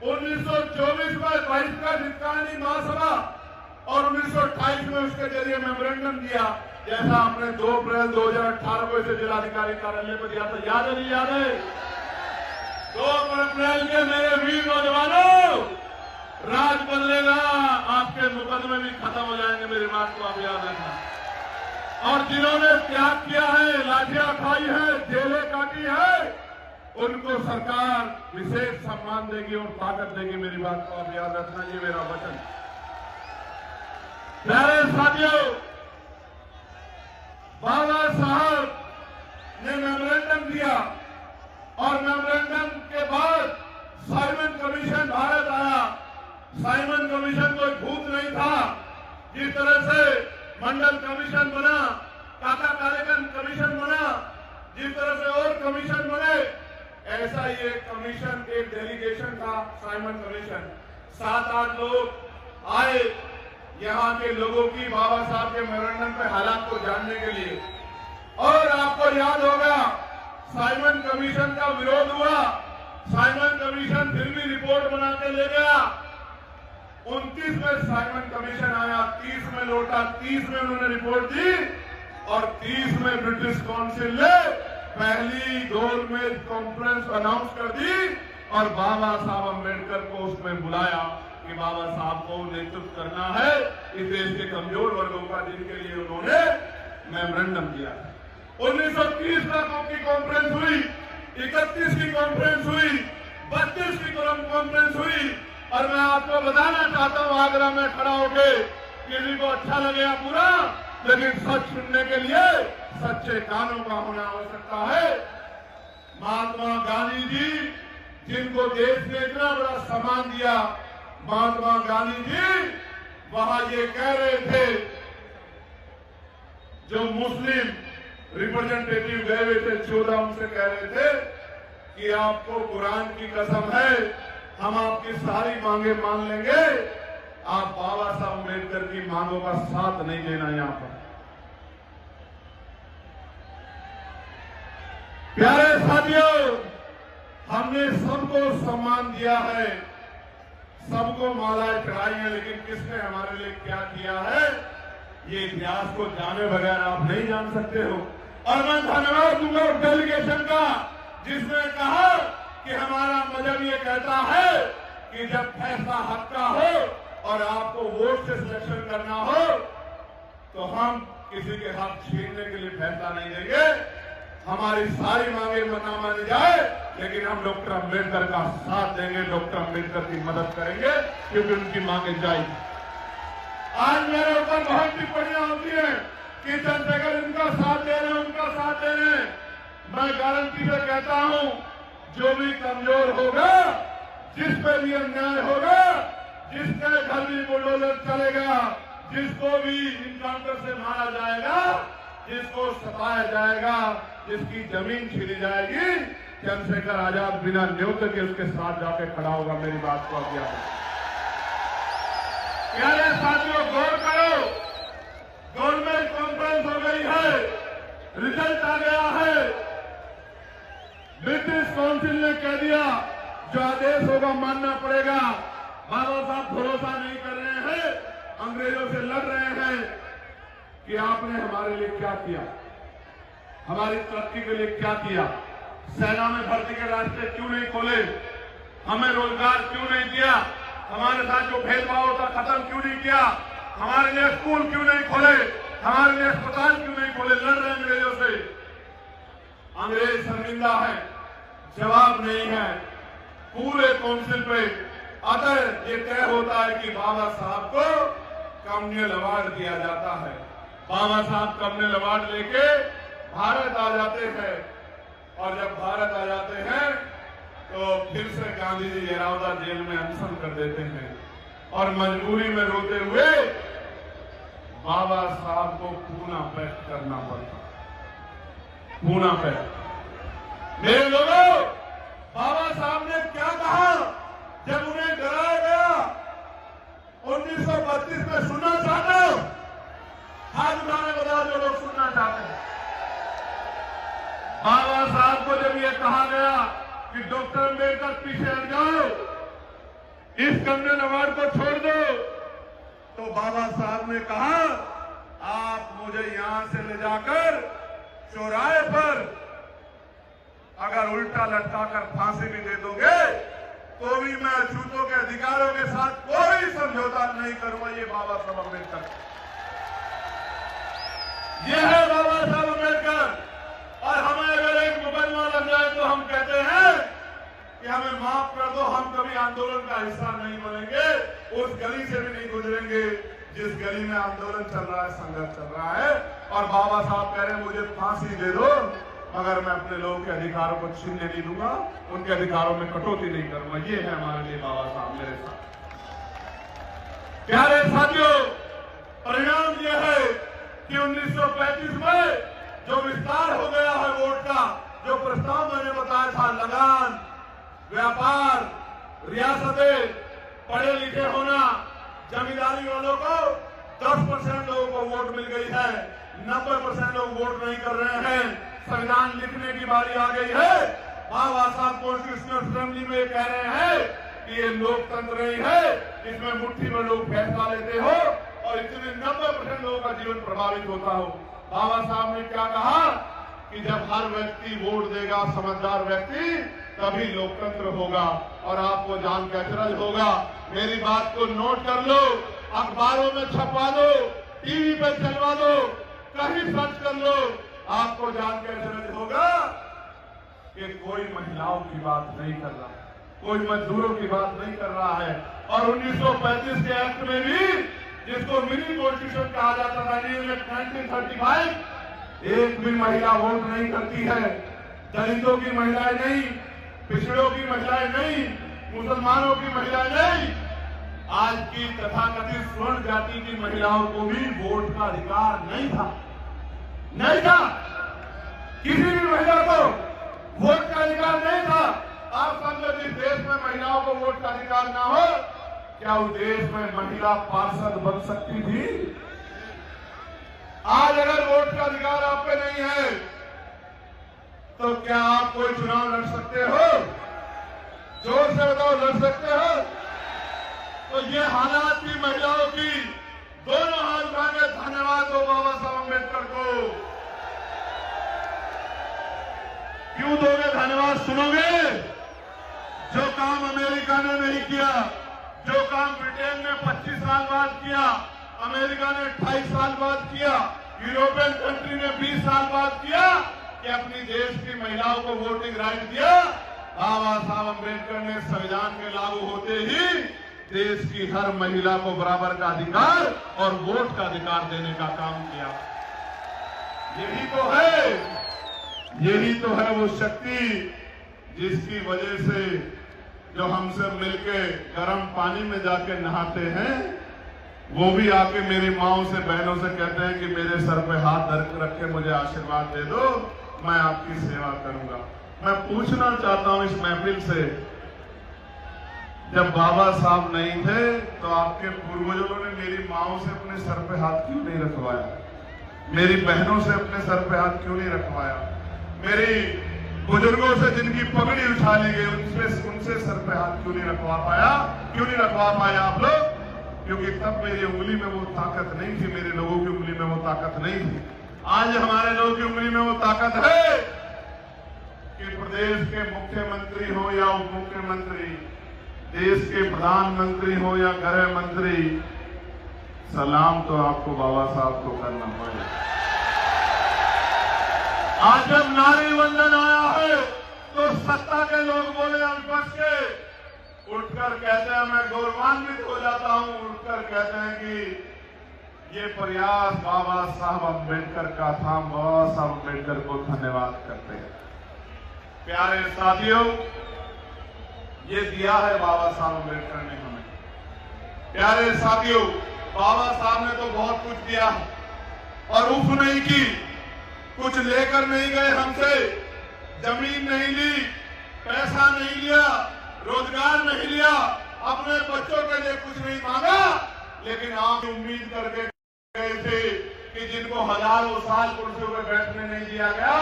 1924 में बहिष्कार हिंदुस्तानी महासभा और 1928 में उसके जरिए मेमोरेंडम दिया, जैसा आपने 2 अप्रैल 2018 को इसे जिलाधिकारी कार्यालय पर दिया था। याद है नहीं याद है? 2 अप्रैल के मेरे वीर नौजवानों, राज बदलेगा, आपके मुकदमे भी खत्म हो जाएंगे। मेरी बात को आप याद रखना। और जिन्होंने त्याग किया है, लाठियां खाई है, जेलें काटी है, उनको सरकार विशेष सम्मान देगी और ताकत देगी। मेरी बात को आप याद रखना, ये मेरा वचन। प्यारे साथियों, बाबा साहब ने मेमोरेंडम दिया और मेमोरेंडम के बाद साइमन कमीशन भारत आया। साइमन कमीशन कोई भूत नहीं था। जिस तरह से मंडल कमीशन बना, टाटा कार्यक्रम कमीशन बना, जिस तरह से और कमीशन बने, ऐसा ये कमीशन एक डेलीगेशन था, साइमन कमीशन। 7-8 लोग आए यहाँ के लोगों की बाबा साहब के मेमोरेंडम पे हालात को जानने के लिए। और आपको याद होगा, साइमन कमीशन का विरोध हुआ। साइमन कमीशन फिर भी रिपोर्ट बना के ले गया। 29 में साइमन कमीशन आया, 30 में लौटा, 30 में उन्होंने रिपोर्ट दी और 30 में ब्रिटिश काउंसिल ने पहली गोलमेज कॉन्फ्रेंस अनाउंस कर दी और बाबा साहब अम्बेडकर को उसमें बुलाया कि बाबा साहब को नेतृत्व करना है इस देश के कमजोर वर्गों का, जिनके लिए उन्होंने मेमोरेंडम दिया। 1930 तक की कॉन्फ्रेंस हुई, 31 की कॉन्फ्रेंस हुई, 32 की कॉन्फ्रेंस हुई। और मैं आपको बताना चाहता हूं, आगरा में खड़ा होके, किसी को अच्छा लगेगा पूरा, लेकिन सच सुनने के लिए सच्चे कानों का होना आवश्यकता है। महात्मा गांधी जी, जिनको देश ने इतना बड़ा सम्मान दिया, महात्मा गांधी जी वहां ये कह रहे थे, जो मुस्लिम रिप्रेजेंटेटिव गए हुए थे 14, उनसे कह रहे थे कि आपको कुरान की कसम है, हम आपकी सारी मांगे मान लेंगे आप बाबा साहब अम्बेडकर की मांगों का साथ नहीं देना। यहां पर प्यारे साथियों, हमने सबको सम्मान दिया है, सबको मालाएं चढ़ाई है, लेकिन किसने हमारे लिए क्या किया है ये इतिहास को जाने बगैर आप नहीं जान सकते हो। और मैं धन्यवाद दूंगा उस डेलीगेशन का जिसने कहा कि हमारा मजहब ये कहता है कि जब फैसला हक का हो और आपको वोट से सिलेक्शन करना हो तो हम किसी के हक छीनने के लिए फैसला नहीं देंगे। हमारी सारी मांगे ना मानी जाए, लेकिन हम डॉक्टर अम्बेडकर का साथ देंगे, डॉक्टर अम्बेडकर की मदद करेंगे, क्योंकि उनकी मांगे जाएगी। आज मेरे ऊपर बहुत टिप्पणियां होती हैं कि चंद्रशेखर इनका साथ दे रहे हैं, उनका साथ दे रहे हैं। मैं गारंटी से कहता हूं, जो भी कमजोर होगा, जिस पे भी अन्याय होगा, जिसके घर भी बुलडोजर चलेगा, जिसको भी इनकाउंटर से मारा जाएगा, जिसको सताया जाएगा, जिसकी जमीन छीनी जाएगी, चंद्रशेखर आजाद बिना न्योते के उसके साथ जाके खड़ा होगा। मेरी बात को आप याद रखें। प्यारे साथियों, गौर करो, गवर्नमेंट कॉन्फ्रेंस हो गई है, रिजल्ट आ गया है। ब्रिटिश काउंसिल ने कह दिया जो आदेश होगा मानना पड़ेगा। बाबा साहब भरोसा नहीं कर रहे हैं, अंग्रेजों से लड़ रहे हैं कि आपने हमारे लिए क्या किया, हमारी तरक्की के लिए क्या किया, सेना में भर्ती के रास्ते क्यों नहीं खोले, हमें रोजगार क्यों नहीं दिया, हमारे साथ जो भेदभाव था खत्म क्यों नहीं किया, हमारे लिए स्कूल क्यों नहीं खोले, हमारे लिए अस्पताल क्यों नहीं खोले। लड़ रहे अंग्रेजों से। अंग्रेज शर्मिंदा है, जवाब नहीं है पूरे काउंसिल पे। अतः ये तय होता है कि बाबा साहब को कम्युनल अवार्ड दिया जाता है। बाबा साहब कम्युनल अवार्ड लेके भारत आ जाते हैं, और जब भारत आ जाते हैं तो फिर से गांधी जी येरावदा जेल में अनशन कर देते हैं, और मजबूरी में रोते हुए बाबा साहब को पूना पैक करना पड़ता। पूना पैक। मेरे लोगों, बाबा साहब ने क्या कहा जब उन्हें डराया गया 1932 में? सुनना चाहते हो? हाथ उठाने को बताओ जो लोग सुनना चाहते हैं। बाबा साहब को जब यह कहा गया कि डॉक्टर अम्बेडकर पीछे हट जाओ, इस कम्युनल अवार्ड को छोड़ दो, तो बाबा साहब ने कहा आप मुझे यहां से ले जाकर चौराहे पर अगर उल्टा लटकाकर फांसी भी दे दोगे तो भी मैं अछूतों के अधिकारों के साथ कोई समझौता नहीं करूंगा। ये बाबा साहब अम्बेडकर, ये है बाबा साहब अम्बेडकर। और हमें अगर एक मुकदमा लग जाए तो हम कहते हैं कि हमें माफ कर दो, हम कभी आंदोलन का हिस्सा नहीं बनेंगे, उस गली से भी नहीं गुजरेंगे जिस गली में आंदोलन चल रहा है, संघर्ष चल रहा है। और बाबा साहब कह रहे हैं मुझे फांसी दे दो, मगर मैं अपने लोगों के अधिकारों को छीनने नहीं दूंगा, उनके अधिकारों में कटौती नहीं करूंगा। ये है हमारे लिए बाबा साहब मेरे साथ। प्यारे साथियों, परिणाम यह है कि 1935 में जो विस्तार हो गया है वोट का, जो प्रस्ताव मैंने बताया था, लगान, व्यापार, रियासतें, पढ़े लिखे होना, जमींदारी वालों को 10% लोगों को वोट मिल गई है, 90% लोग वोट नहीं कर रहे हैं। संविधान लिखने की बारी आ गई है। बाबा साहब कॉन्स्टिट्यूशनल असेंबली में कह रहे हैं कि ये लोकतंत्र नहीं है, इसमें मुट्ठी में लोग फैसला लेते हो और इतने 90% लोगों का जीवन प्रभावित होता हो। बाबा साहब ने क्या कहा कि जब हर व्यक्ति वोट देगा, समझदार व्यक्ति, तभी लोकतंत्र होगा और आपको जान का अचरज होगा। मेरी बात को नोट कर लो, अखबारों में छपवा दो, टीवी पे चलवा दो, कहीं सर्च कर लो, आपको जान के अचरज होगा कि कोई महिलाओं की बात नहीं कर रहा है, कोई मजदूरों की बात नहीं कर रहा है। और 1935 के एक्ट में भी, जिसको मिनी कॉन्स्टिट्यूशन कहा जाता था, 1935, एक भी महिला वोट नहीं करती है। दलितों की महिलाएं नहीं, पिछड़ों की महिलाएं नहीं, मुसलमानों की महिलाएं नहीं, आज की तथाकथित स्वर्ण जाति की महिलाओं को भी वोट का अधिकार नहीं था। नहीं था, किसी भी महिला को वोट का अधिकार नहीं था। आप समझो, जिस देश में महिलाओं को वोट का अधिकार ना हो, क्या उस देश में महिला पार्षद बन सकती थी? आज अगर वोट का अधिकार आप पे नहीं है तो क्या आप कोई चुनाव लड़ सकते हो? जोर से बताओ, लड़ सकते हो? तो ये हालात थी महिलाओं की। दोनों हाथ उठाकर धन्यवाद दो बाबा साहब अम्बेडकर को। क्यों दोगे धन्यवाद? सुनोगे? जो काम अमेरिका ने नहीं किया, जो काम ब्रिटेन ने 25 साल बाद किया, अमेरिका ने 28 साल बाद किया, यूरोपियन कंट्री ने 20 साल बाद किया, कि अपनी देश की महिलाओं को वोटिंग राइट दिया। बाबा साहब अम्बेडकर ने संविधान के लागू होते ही देश की हर महिला को बराबर का अधिकार और वोट का अधिकार देने का काम किया। यही तो है वो शक्ति जिसकी वजह से जो हमसे मिलके गर्म पानी में जाके नहाते हैं, वो भी आके मेरी माओं से, बहनों से कहते हैं कि मेरे सर पे हाथ रख के मुझे आशीर्वाद दे दो, मैं आपकी सेवा करूंगा। मैं पूछना चाहता हूं इस महफिल से, जब बाबा साहब नहीं थे तो आपके पूर्वजों ने मेरी माओं से अपने सर पे हाथ क्यों नहीं रखवाया? मेरी बहनों से अपने सर पे हाथ क्यों नहीं रखवाया? मेरी बुजुर्गों से जिनकी पगड़ी उछाली गई उनसे सर पे हाथ क्यों नहीं रखवा पाया? क्यों नहीं रखवा पाया आप लोग? क्योंकि तब मेरी उंगली में वो ताकत नहीं थी, मेरे लोगों की उंगली में वो ताकत नहीं थी। आज हमारे लोगों की उंगली में वो ताकत है कि प्रदेश के मुख्यमंत्री हो या उप मुख्यमंत्री, देश के प्रधानमंत्री हो या गृह मंत्री, सलाम तो आपको बाबा साहब को करना पड़ेगा। आज जब नारी वंदन आया है तो सत्ता के लोग बोले, विपक्ष के उठकर कहते हैं, मैं गौरवान्वित हो जाता हूं, उठकर कहते हैं कि ये प्रयास बाबा साहब अम्बेडकर का था। बाबा साहब अम्बेडकर को धन्यवाद करते हैं। प्यारे साथियों, ये दिया है बाबा साहब अम्बेडकर ने हमें। प्यारे साथियों, बाबा साहब ने तो बहुत कुछ दिया और उफ नहीं की, कुछ लेकर नहीं गए हमसे, जमीन नहीं ली, पैसा नहीं लिया, रोजगार नहीं लिया, अपने बच्चों के लिए कुछ नहीं मांगा, लेकिन आप उम्मीद करके गए थे कि जिनको हजारों साल कुर्सियों पर बैठने नहीं दिया गया,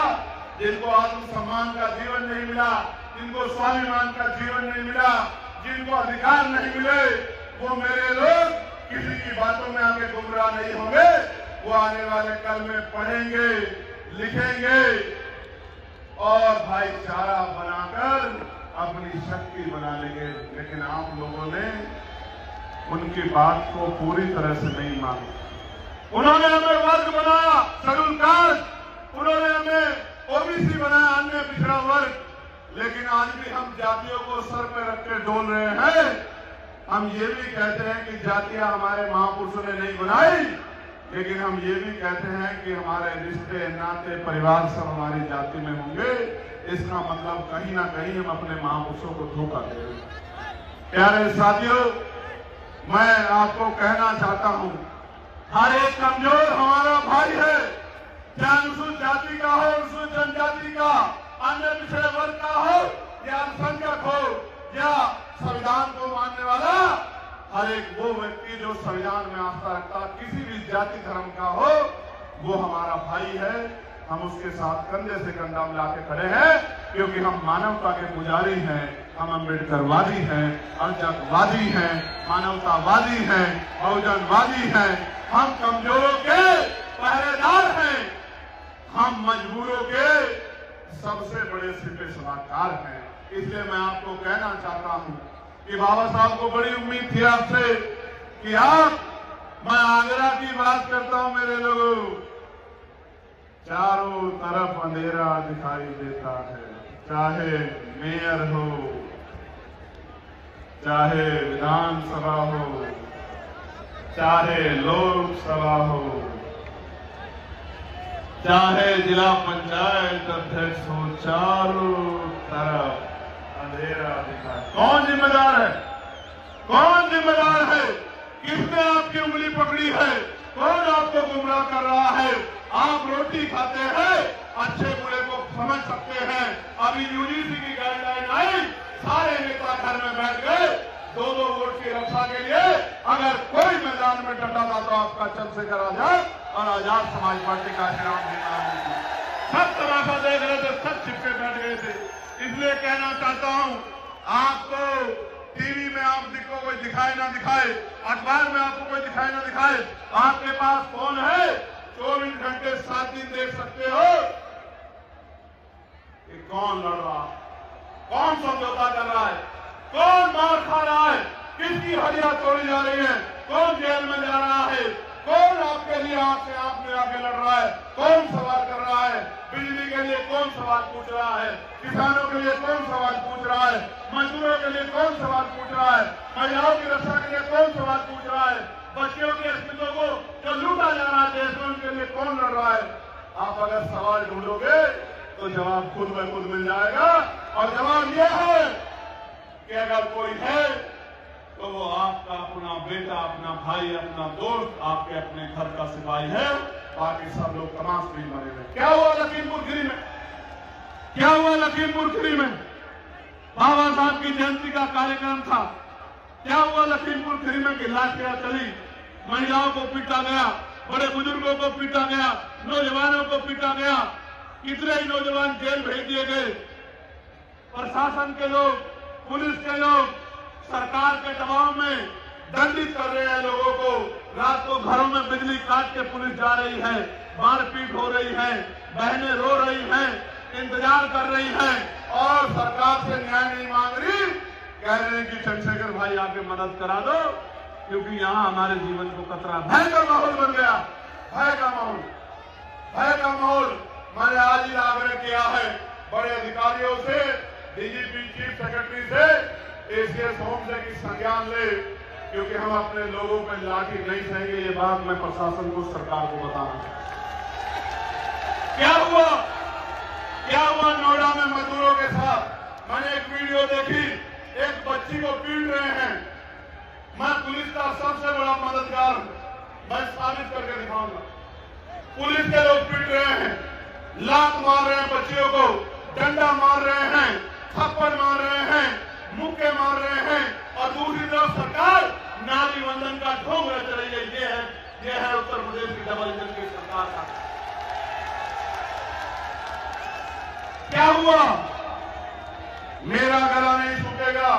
जिनको आत्मसम्मान का जीवन नहीं मिला, जिनको स्वाभिमान का जीवन नहीं मिला, जिनको अधिकार नहीं मिले, वो मेरे लोग किसी की बातों में आके गुमराह नहीं होंगे। वो आने वाले कल में पढ़ेंगे, लिखेंगे और भाईचारा बनाकर अपनी शक्ति बना लेंगे। लेकिन आप लोगों ने उनकी बात को पूरी तरह से नहीं माना। उन्होंने हमें वर्ग बनाया, शेड्यूल कास्ट, उन्होंने हमें ओबीसी बनाया, अन्य पिछड़ा वर्ग, लेकिन आज भी हम जातियों को सर पे रख के डोल रहे हैं। हम ये भी कहते हैं कि जातियां हमारे महापुरुषों ने नहीं बनाई, लेकिन हम ये भी कहते हैं कि हमारे रिश्ते, नाते, परिवार सब हमारी जाति में होंगे। इसका मतलब कहीं ना कहीं हम अपने महापुरुषों को धोखा दे रहे हैं। प्यारे साथियों, मैं आपको कहना चाहता हूं, हर एक कमजोर हमारा भाई है, चाहे अनुसूचित जाति का हो, अनुसूचित जनजाति का, अन्य पिछड़े वर्ग का हो या अल्पसंख्यक हो या संविधान को मानने वाला, हर एक वो व्यक्ति जो संविधान में आस्था रखता, किसी भी जाति धर्म का हो, वो हमारा भाई है। हम उसके साथ कंधे से कंधा मिला के खड़े हैं, क्योंकि हम मानवता के पुजारी हैं, हम अम्बेडकरवादी हैं, अल्पसंख्यकवादी हैं, मानवतावादी हैं, बहुजनवादी हैं। हम कमजोरों के पहरेदार हैं, हम मजबूरों के सबसे बड़े सिपे सलाहकार हैं। इसलिए मैं आपको कहना चाहता हूं कि बाबा साहब को बड़ी उम्मीद थी आपसे कि आप, मैं आगरा की बात करता हूं मेरे लोगों, चारों तरफ अंधेरा दिखाई देता है, चाहे मेयर हो, चाहे विधानसभा हो, चाहे लोकसभा हो, चाहे जिला पंचायत अध्यक्ष हो, चारों तरफ अंधेरा दिखा। कौन जिम्मेदार है? कौन जिम्मेदार है? किसने आपकी उंगली पकड़ी है? कौन आपको गुमराह कर रहा है? आप रोटी खाते हैं, अच्छे बुरे को समझ सकते हैं। अभी यूजीसी की गाइडलाइन आई, सारे नेता घर में बैठ गए, 2-2 वोट की रक्षा के लिए अगर कोई मैदान में डटा था तो आपका चंद्रशेखर आजाद और आजाद समाज पार्टी का श्रीराम जी सब तमाशा देख रहे थे, सब छिपके बैठ गए थे। इसलिए कहना चाहता हूं, आपको टीवी में आपको कोई दिखाए ना दिखाए, अखबार में आपको कोई दिखाए ना दिखाए, आपके पास फोन है, 24 घंटे 7 दिन देख सकते हो कि कौन लड़ रहा है, कौन समझौता कर रहा है, कौन मार खा रहा है, किसकी हड्डियां तोड़ी जा रही है, कौन जेल में जा रहा है, कौन आपके लिए आंख से आंख में आके लड़ रहा है, कौन सवाल कर रहा है, बिजली के लिए कौन सवाल पूछ रहा है, किसानों के लिए कौन सवाल पूछ रहा है, मजदूरों के लिए कौन सवाल पूछ रहा है, महिलाओं की रक्षा के लिए कौन सवाल पूछ रहा है, बच्चियों के अस्तित्व को जो लूटा जा रहा है देश में उनके लिए कौन लड़ रहा है। आप अगर सवाल ढूंढोगे तो जवाब खुद ब खुद मिल जाएगा। और जवाब यह है कि अगर कोई है तो वो आपका अपना बेटा, अपना भाई, अपना दोस्त, आपके अपने घर का सिपाही है। बाकी सब लोग तमाश नहीं मरे हुए। क्या हुआ लखीमपुर खीरी में? क्या हुआ लखीमपुर खीरी में? बाबा साहब की जयंती का कार्यक्रम था। क्या हुआ लखीमपुर खीरी में? कि लाठियां चली, महिलाओं को पीटा गया, बड़े बुजुर्गों को पीटा गया, नौजवानों को पीटा गया, कितने ही नौजवान जेल भेज दिए गए। प्रशासन के लोग, पुलिस के लोग सरकार के दबाव में दंडित कर रहे हैं लोगों को। रात को घरों में बिजली काट के पुलिस जा रही है, मारपीट हो रही है, बहनें रो रही हैं, इंतजार कर रही हैं और सरकार से न्याय नहीं मांग रही। कह रहे हैं कि चंद्रशेखर भाई आके मदद करा दो क्योंकि यहाँ हमारे जीवन को खतरा। भय का माहौल बन गया, भय का माहौल, भय का माहौल। मैंने आज ही आग्रह किया है बड़े अधिकारियों से, डीजीपी, चीफ सेक्रेटरी से, एसीएस होम से कि संज्ञान ले क्योंकि हम अपने लोगों पर लाठी नहीं सहेंगे। ये बात मैं प्रशासन को, सरकार को बताना। क्या हुआ? क्या हुआ नोएडा में मजदूरों के साथ? मैंने एक वीडियो देखी, एक बच्ची को पीट रहे हैं। मैं पुलिस का सबसे बड़ा मददगार हूं, मैं साबित करके दिखाऊंगा। पुलिस के लोग पीट रहे हैं, लात मार रहे हैं बच्चियों को, डंडा मार रहे हैं, थप्पड़ मार रहे हैं, मुक्के मार रहे हैं और दूसरी तरफ सरकार नारी वंदन का ढोंग चली गई। ये है उत्तर प्रदेश की डबल इंजन की सरकार का। क्या हुआ? मेरा गला नहीं सूखेगा,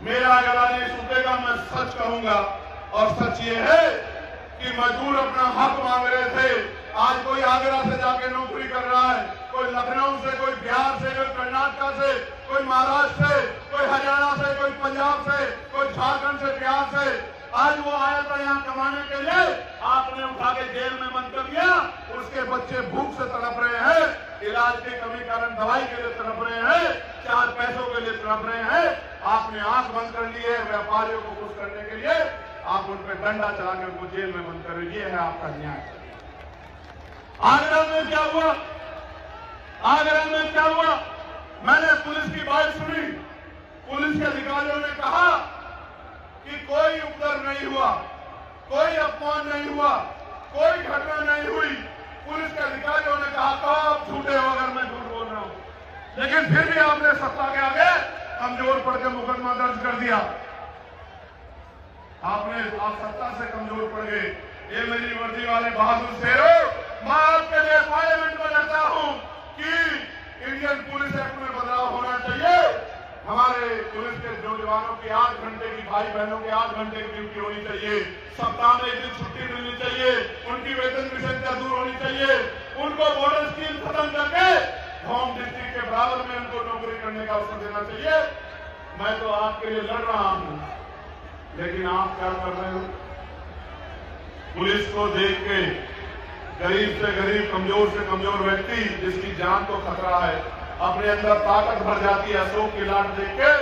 मेरा गला नहीं सूखेगा। मैं सच कहूंगा और सच ये है कि मजदूर अपना हक मांग रहे थे। आज कोई आगरा से जाके नौकरी कर रहा है, कोई लखनऊ से, कोई बिहार से, कोई कर्नाटक से, कोई महाराष्ट्र से, कोई हरियाणा से, कोई पंजाब से, कोई झारखंड से, बिहार से। आज वो आया था यहाँ कमाने के लिए, आपने उठा के जेल में बंद कर दिया। उसके बच्चे भूख से तड़प रहे हैं, इलाज की कमी कारण दवाई के लिए तड़प रहे हैं, 4 पैसों के लिए तड़प रहे हैं। आपने आंख बंद कर ली है व्यापारियों को खुश करने के लिए, आप उन पर डंडा चला के उनको जेल में बंद कर रहे। ये है आपका न्याय। आगरा में क्या हुआ? आगरा में क्या हुआ? मैंने पुलिस की बात सुनी। पुलिस के अधिकारियों ने कहा कि कोई उपद्रव नहीं हुआ, कोई अपमान नहीं हुआ, कोई घटना नहीं हुई। पुलिस के अधिकारियों ने कहा तो आप झूठे हो अगर मैं झूठ बोल रहा हूं। लेकिन फिर भी आपने सत्ता के आगे कमजोर पड़ के मुकदमा दर्ज कर दिया। आप सत्ता से कमजोर पड़ गए। ये मेरी वर्दी वाले बहादुर शेरों, मैं आपके लिए पार्लियामेंट में लड़ता हूं कि इंडियन पुलिस एक्ट में बदलाव होना चाहिए। हमारे पुलिस के नौजवानों की 8 घंटे की, भाई बहनों की 8 घंटे की ड्यूटी होनी चाहिए। सप्ताह में 1 दिन छुट्टी मिलनी चाहिए। उनकी वेतन विषमता दूर होनी चाहिए। उनको बॉर्डर स्कीम खत्म करके होम डिस्ट्रिक्ट के बराबर में उनको नौकरी करने का अवसर देना चाहिए। मैं तो आपके लिए लड़ रहा हूं, लेकिन आप क्या कर रहे हो? पुलिस को देख के गरीब से गरीब, कमजोर से कमजोर व्यक्ति जिसकी जान को खतरा है, अपने अंदर ताकत भर जाती है अशोक की लाट देख के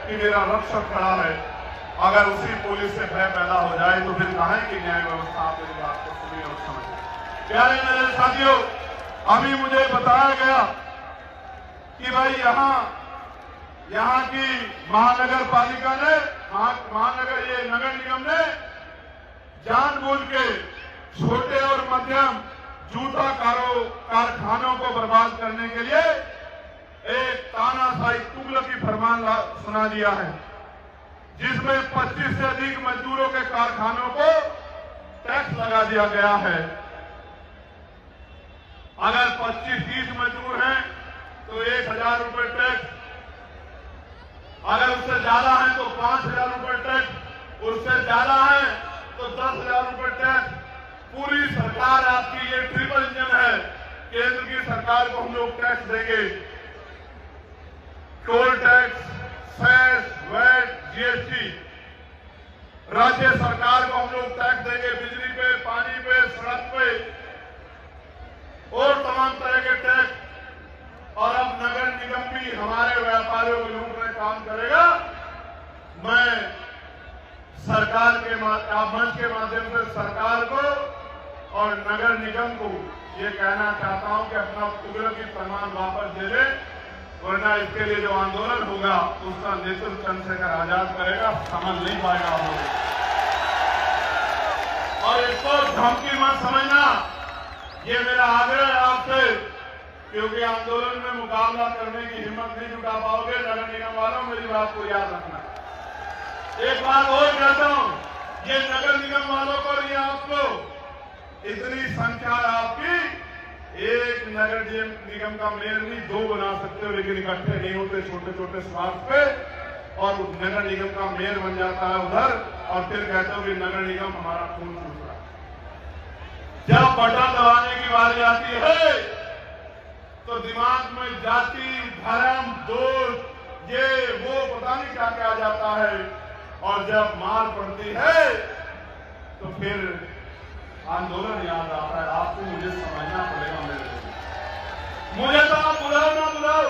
कि मेरा रक्षक खड़ा है। अगर उसी पुलिस से भय पैदा हो जाए तो फिर कहां की न्याय व्यवस्था? आप मेरी बात को सुनिए और समझिए। प्यारे मेरे साथियों, अभी मुझे बताया गया कि भाई यहाँ की महानगर पालिका ने, महानगर ये नगर निगम ने जानबूझ के छोटे और मध्यम जूता कारखानों को बर्बाद करने के लिए एक तानाशाही तुगलकी फरमान सुना दिया है। जिसमें 25 से अधिक मजदूरों के कारखानों को टैक्स लगा दिया गया है। अगर 25-30 मजदूर हैं तो 1,000 रुपए टैक्स, अगर उससे ज्यादा है तो 5,000 रुपए टैक्स, उससे ज्यादा है तो 10,000 रुपए टैक्स। पूरी सरकार आपकी ये ट्रिपल इंजन है। केंद्र की सरकार को हम लोग टैक्स देंगे, toll tax, cess, VAT, GST. राज्य सरकार को हम लोग टैक्स देंगे बिजली पे, पानी पे, सड़क पे और तमाम तरह के टैक्स। और अब नगर निगम भी हमारे व्यापारियों को लूटने का काम करेगा। मैं सरकार के मंच के माध्यम से सरकार को और नगर निगम को ये कहना चाहता हूं कि अपना कुदरती सम्मान वापस दे दे, वरना इसके लिए जो आंदोलन होगा उसका नेतृत्व चंद्रशेखर आजाद करेगा, समझ नहीं पाएगा हम लोग। और इसको धमकी मत समझना, ये मेरा आग्रह है आपसे, क्योंकि आंदोलन में मुकाबला करने की हिम्मत नहीं जुटा पाओगे। नगर निगम वालों, मेरी बात को याद रखना। एक बात और कहता हूं, ये नगर निगम वालों को, ये आपको इतनी संख्या है आपकी, एक नगर निगम का मेयर नहीं 2 बना सकते हो, लेकिन इकट्ठे नहीं होते छोटे छोटे स्वार्थ पे, और नगर निगम का मेयर बन जाता है उधर, और फिर कहते हो कि नगर निगम हमारा खून चूस रहा है। जब बटन दबाने की बारी आती है तो दिमाग में जाति, धर्म, दोस्त, ये वो पता नहीं क्या क्या आ जाता है, और जब मार पड़ती है तो फिर आंदोलन याद आता है। आपको मुझे समझना पड़ेगा मेरे को। मुझे तो आप बुलाओ ना बुलाओ,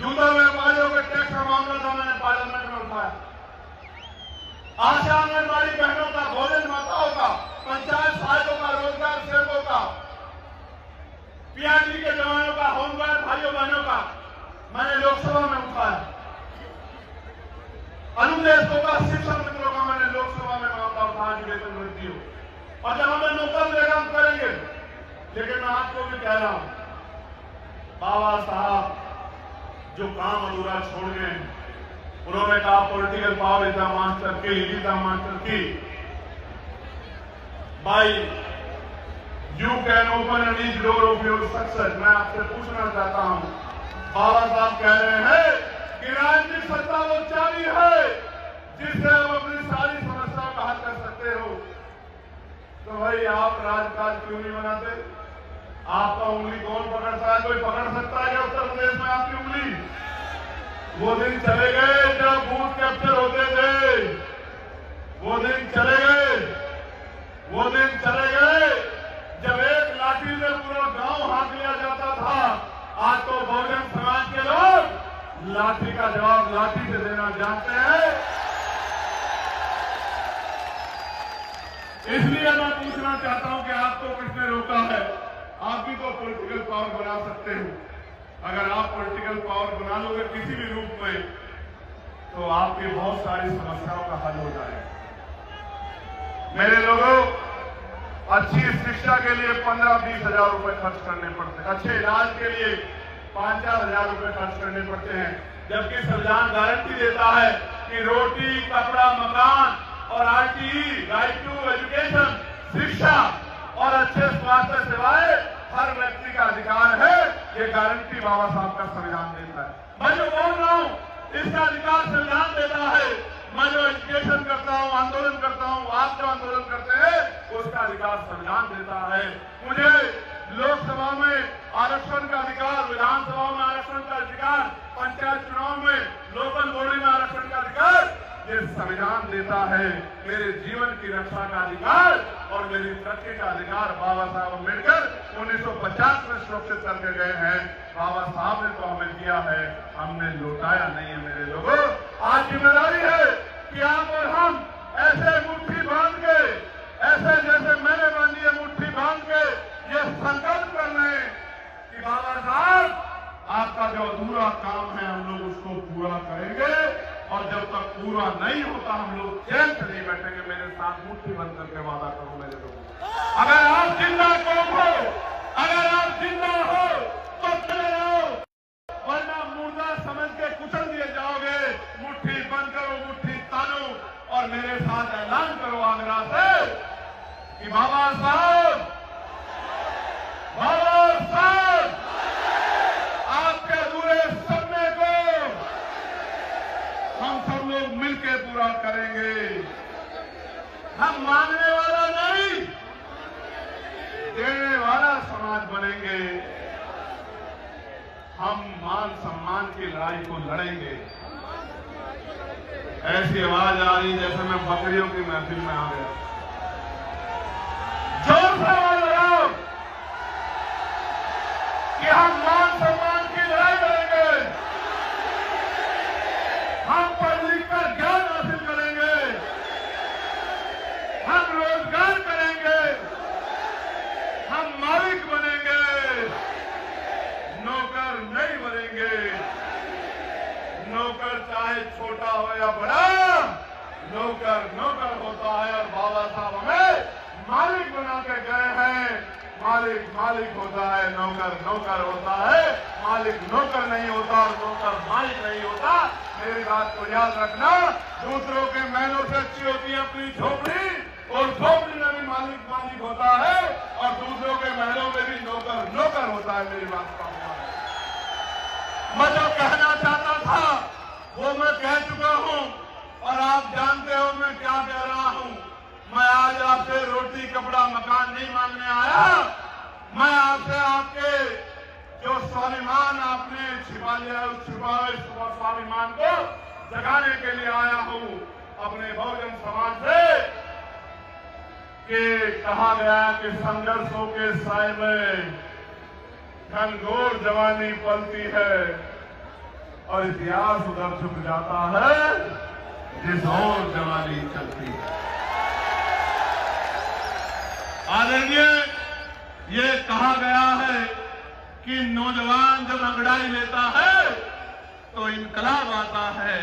जूता व्यापारियों के टैक्स का मामला था, मैंने पार्लियामेंट में उठाया। आशा आंगनबाड़ी बहनों का, भोजन माताओं का, पंचायत सहायकों का, रोजगार सेवकों का, पीआरडी के जवानों का, होमगार्ड भाइयों बहनों का मैंने लोकसभा में उठाया। अनुदेशकों का, शिक्षक मित्रों का मैंने लोकसभा में मामला उठाया जो वेतन वृद्धि हो, और जब हमें मौका मिलेगा हम करेंगे। लेकिन मैं आपको भी कह रहा हूं, बाबा साहब जो काम अधूरा छोड़ गए, उन्होंने कहा political power is the master key, is the master key. भाई you can open an each door of your success. मैं आपसे पूछना चाहता हूं, बाबा साहब कह रहे हैं कि राजनीतिक सत्ता वो चाबी है जिससे आप अपनी सारी समस्याओं का हल कर सकते हो। तो भाई आप राजकाज क्यों नहीं बनाते? आपका उंगली कौन पकड़ता है? कोई पकड़ सकता है क्या उत्तर प्रदेश में आपकी उंगली? वो दिन चले गए जब बूथ कैप्चर होते थे, वो दिन चले गए, वो दिन चले गए जब एक लाठी से पूरा गांव हाँक लिया जाता था। आज तो बहुजन समाज के लोग लाठी का जवाब लाठी से देना जानते हैं। इसलिए मैं पूछना चाहता हूं कि आपको किसने रोका है? आप भी तो पॉलिटिकल पावर बना सकते हो। अगर आप पॉलिटिकल पावर बना लोगे किसी भी रूप में, तो आपकी बहुत सारी समस्याओं का हल हो जाएगा। मेरे लोगों, अच्छी शिक्षा के लिए 15-20 हजार रुपए खर्च करने पड़ते हैं, अच्छे इलाज के लिए 5-4 हजार रुपए खर्च करने पड़ते हैं, जबकि संविधान गारंटी देता है कि रोटी, कपड़ा, मकान और आरटीई, राइट टू एजुकेशन, शिक्षा और अच्छे स्वास्थ्य सेवाएं हर व्यक्ति का अधिकार है। ये गारंटी बाबा साहब का संविधान देता है। मैं जो बोल रहा हूं इसका अधिकार संविधान देता है। मैं जो एजुकेशन करता हूं, आंदोलन करता हूं, आप जो आंदोलन करते हैं उसका अधिकार संविधान देता है। मुझे लोकसभा में आरक्षण का अधिकार, विधानसभा में आरक्षण का अधिकार, पंचायत चुनाव में लोकल बॉडी में आरक्षण का अधिकार ये संविधान देता है। मेरे जीवन की रक्षा का अधिकार और मेरी तरक्की का अधिकार बाबा साहब अम्बेडकर 1950 में सुरक्षित करके गए हैं। बाबा साहब ने तो हमें दिया है, हमने लौटाया नहीं है। मेरे लोगों, आज जिम्मेदारी है कि आप और हम ऐसे मुट्ठी बांध के, ऐसे जैसे मैंने बांधी है मुट्ठी बांध के ये संकल्प कर रहे हैं कि बाबा साहब आपका जो अधूरा काम है हम लोग उसको पूरा करेंगे, और जब तक पूरा नहीं होता हम लोग चैन से नहीं बैठेंगे। मेरे साथ मुट्ठी बंद करके वादा करो मेरे लोगों, अगर आप जिंदा कौम हो, अगर आप जिंदा हो तो चले जाओ, वरना मुर्दा समझ के कुचल दिए जाओगे। मुट्ठी बंद करो, मुट्ठी हम मान सम्मान की लड़ाई को लड़ेंगे। ऐसी आवाज आ रही जैसे मैं बकरियों की महफिल में आ गया। जोर से आवाज लगाओ कि हम मान सम्मान की लड़ाई लड़ेंगे, हम पढ़ लिख कर ज्ञान हासिल करेंगे, हम रोजगार करेंगे, हम मालिक बनेंगे, नौकर नहीं बनेंगे। नौकर चाहे छोटा हो या बड़ा, नौकर नौकर होता है। और बाबा साहब हमें मालिक बना के गए हैं। मालिक मालिक होता है, नौकर नौकर होता है। मालिक नौकर नहीं होता और नौकर मालिक नहीं होता। मेरी बात को याद रखना। दूसरों के महलों से अच्छी होती है अपनी झोपड़ी, और झोपड़ी में भी मालिक मालिक होता है और दूसरों के महलों में भी नौकर नौकर होता है। मेरी बात का मैं जो कहना चाहता था वो मैं कह चुका हूं, और आप जानते हो मैं क्या कह रहा हूं। मैं आज आपसे रोटी कपड़ा मकान नहीं मांगने आया। मैं आपसे आपके जो स्वाभिमान आपने छिपा लिया उस छुपाए स्वाभिमान को जगाने के लिए आया हूं। अपने बहुजन समाज से कि कहा गया कि संघर्षों के साए में घनघोर जवानी पलती है और इतिहास उधर झुक जाता है जिस और जवानी चलती है। आदरणीय, ये कहा गया है कि नौजवान जब अंगड़ाई लेता है तो इनकलाब आता है,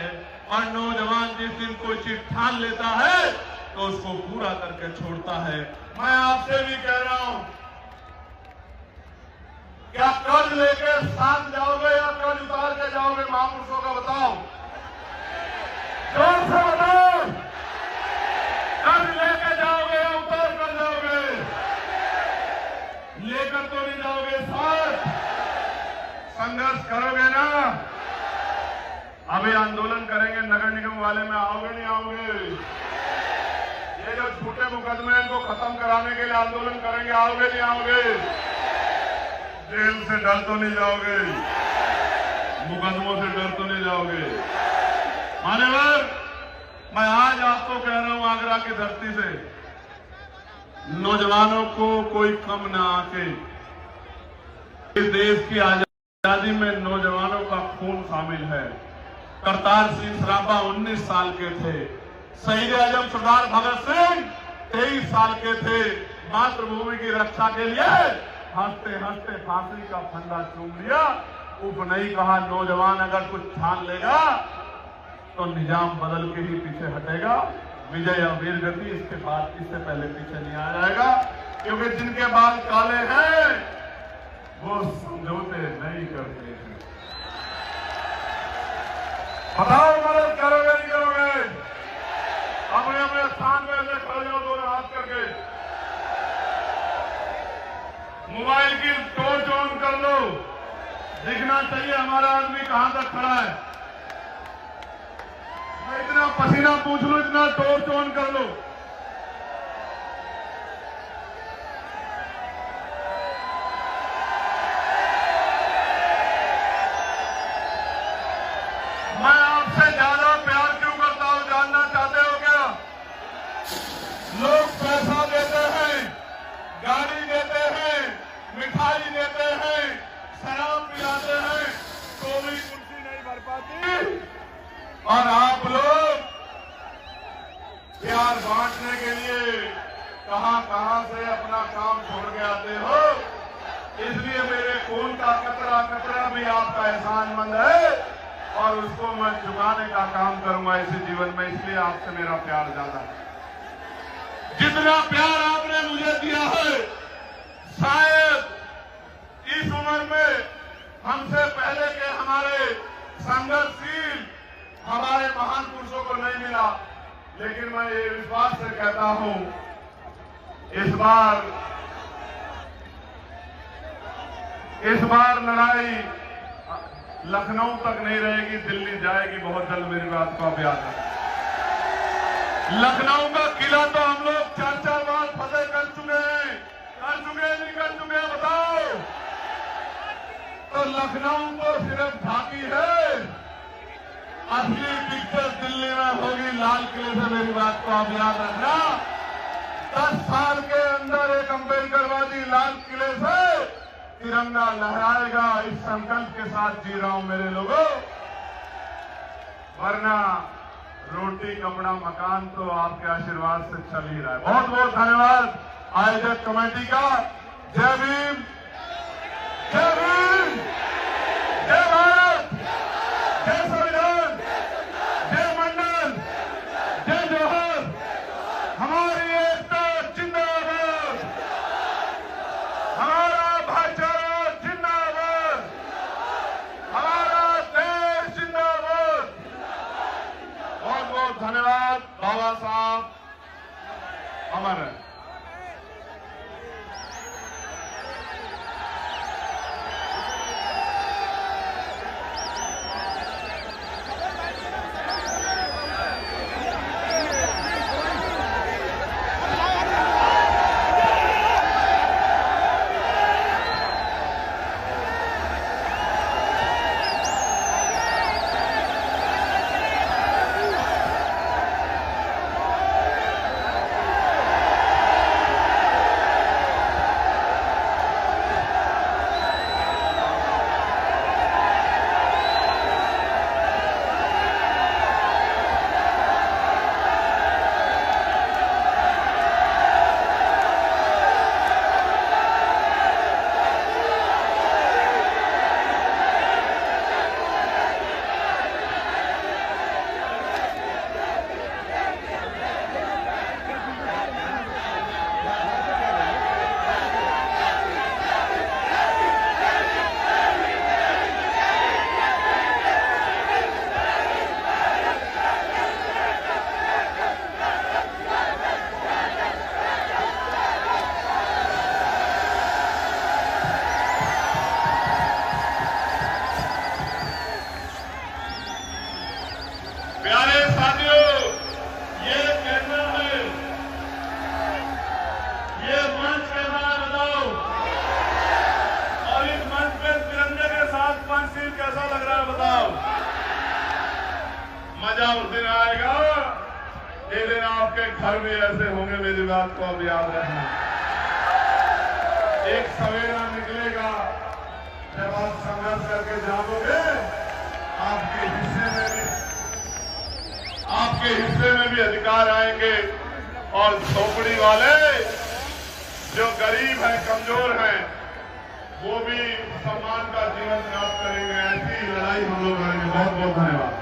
और नौजवान जिस दिन कोई चीज ठान लेता है तो उसको पूरा करके छोड़ता है। मैं आपसे भी कह रहा हूं, क्या कर्ज लेके साथ जाओगे या कर्ज उतार के जाओगे? महापुरुषों का बताओ, जोर से बताओ। कर्ज लेके जाओगे या उतार कर जाओगे? लेकर तो नहीं जाओगे, साथ संघर्ष करोगे ना। अभी आंदोलन करेंगे नगर निगम वाले में, आओगे नहीं आओगे? ये जो झूठे मुकदमे इनको खत्म कराने के लिए आंदोलन करेंगे, आओगे नहीं आओगे? जेल से डर तो नहीं जाओगे, मुकदमों से डर तो नहीं जाओगे? मान्यवर, मैं आज आपको कह रहा हूं आगरा की धरती से, नौजवानों को कोई कम ना आके, इस देश की आजादी में नौजवानों का खून शामिल है। करतार सिंह सराभा 19 साल के थे। शहीद आजम सरदार भगत सिंह 23 साल के थे। मातृभूमि की रक्षा के लिए हंसते हंसते फांसी का फंदा चूम लिया। उप नहीं कहा, नौजवान अगर कुछ ठान लेगा तो निजाम बदल के ही पीछे हटेगा। विजय या वीर गति इसके बाद इससे पहले पीछे नहीं आ जाएगा, क्योंकि जिनके बाल काले हैं वो समझौते नहीं करते हैं। बताओ, मदद करोगे नहीं करोगे? अपने अपने स्थान पर ऐसे खड़े हो, दोनों हाथ करके। मोबाइल की टॉर्च ऑन कर लो, दिखना चाहिए हमारा आदमी कहां तक खड़ा है। मैं इतना पसीना पूछ लूं, इतना टॉर्च ऑन कर लो। मैं आपसे ज्यादा प्यार क्यों करता हूं, जानना चाहते हो क्या? लोग पैसा देते हैं, गाड़ी देते हैं, मिठाई देते हैं, शराब पिलाते हैं, तो भी कुर्सी नहीं भर पाती। और आप लोग प्यार बांटने के लिए कहां कहां से अपना काम छोड़ के आते हो। इसलिए मेरे खून का कतरा कतरा भी आपका एहसानमंद है, और उसको मैं चुकाने का काम करूंगा इसी जीवन में। इसलिए आपसे मेरा प्यार ज्यादा है। जितना प्यार आपने मुझे दिया है, शायद इस उम्र में हमसे पहले के हमारे संघर्षशील हमारे महान पुरुषों को नहीं मिला। लेकिन मैं ये विश्वास से कहता हूं, इस बार लड़ाई लखनऊ तक नहीं रहेगी, दिल्ली जाएगी बहुत जल्द। मेरी बात को आप याद रखें। लखनऊ का किला तो हम लोग 4-4 बार फतेह कर चुके हैं। कर चुके नहीं कर चुके, बताओ। तो लखनऊ को सिर्फ झांकी है, असली पिक्चर दिल्ली में होगी लाल किले से। मेरी बात को आप याद रखना। 10 साल के अंदर एक अम्बेडकरवादी लाल किले से तिरंगा लहराएगा। इस संकल्प के साथ जी रहा हूं मेरे लोगों, वरना रोटी कपड़ा मकान तो आपके आशीर्वाद से चल ही रहा है। बहुत बहुत धन्यवाद आयोजक कमेटी का। जय भीम, जय भीम, जय भारत, जय संविधान, जय मंडल, जय जोहर। हमारी एकता जिंदाबाद, हमारा भाईचारा जिंदाबाद, हमारा देश जिंदाबाद। बहुत बहुत धन्यवाद। बाबा साहब अमर है। प्यारे साथियों, ये कैसा है, ये मंच कैसा है बताओ। और इस मंच पे तिरंगे के साथ पंचशील कैसा लग रहा है बताओ। मजा उस दिन आएगा जिस दिन आपके घर भी ऐसे होंगे। मेरी बात को अब याद रखना। एक सवेरा निकलेगा जब आप संघर्ष करके जाओगे, आपके हिस्से में भी अधिकार आएंगे। और झोपड़ी वाले जो गरीब हैं, कमजोर हैं, वो भी सम्मान का जीवन प्राप्त करेंगे। ऐसी लड़ाई हम लोग करेंगे। बहुत बहुत धन्यवाद।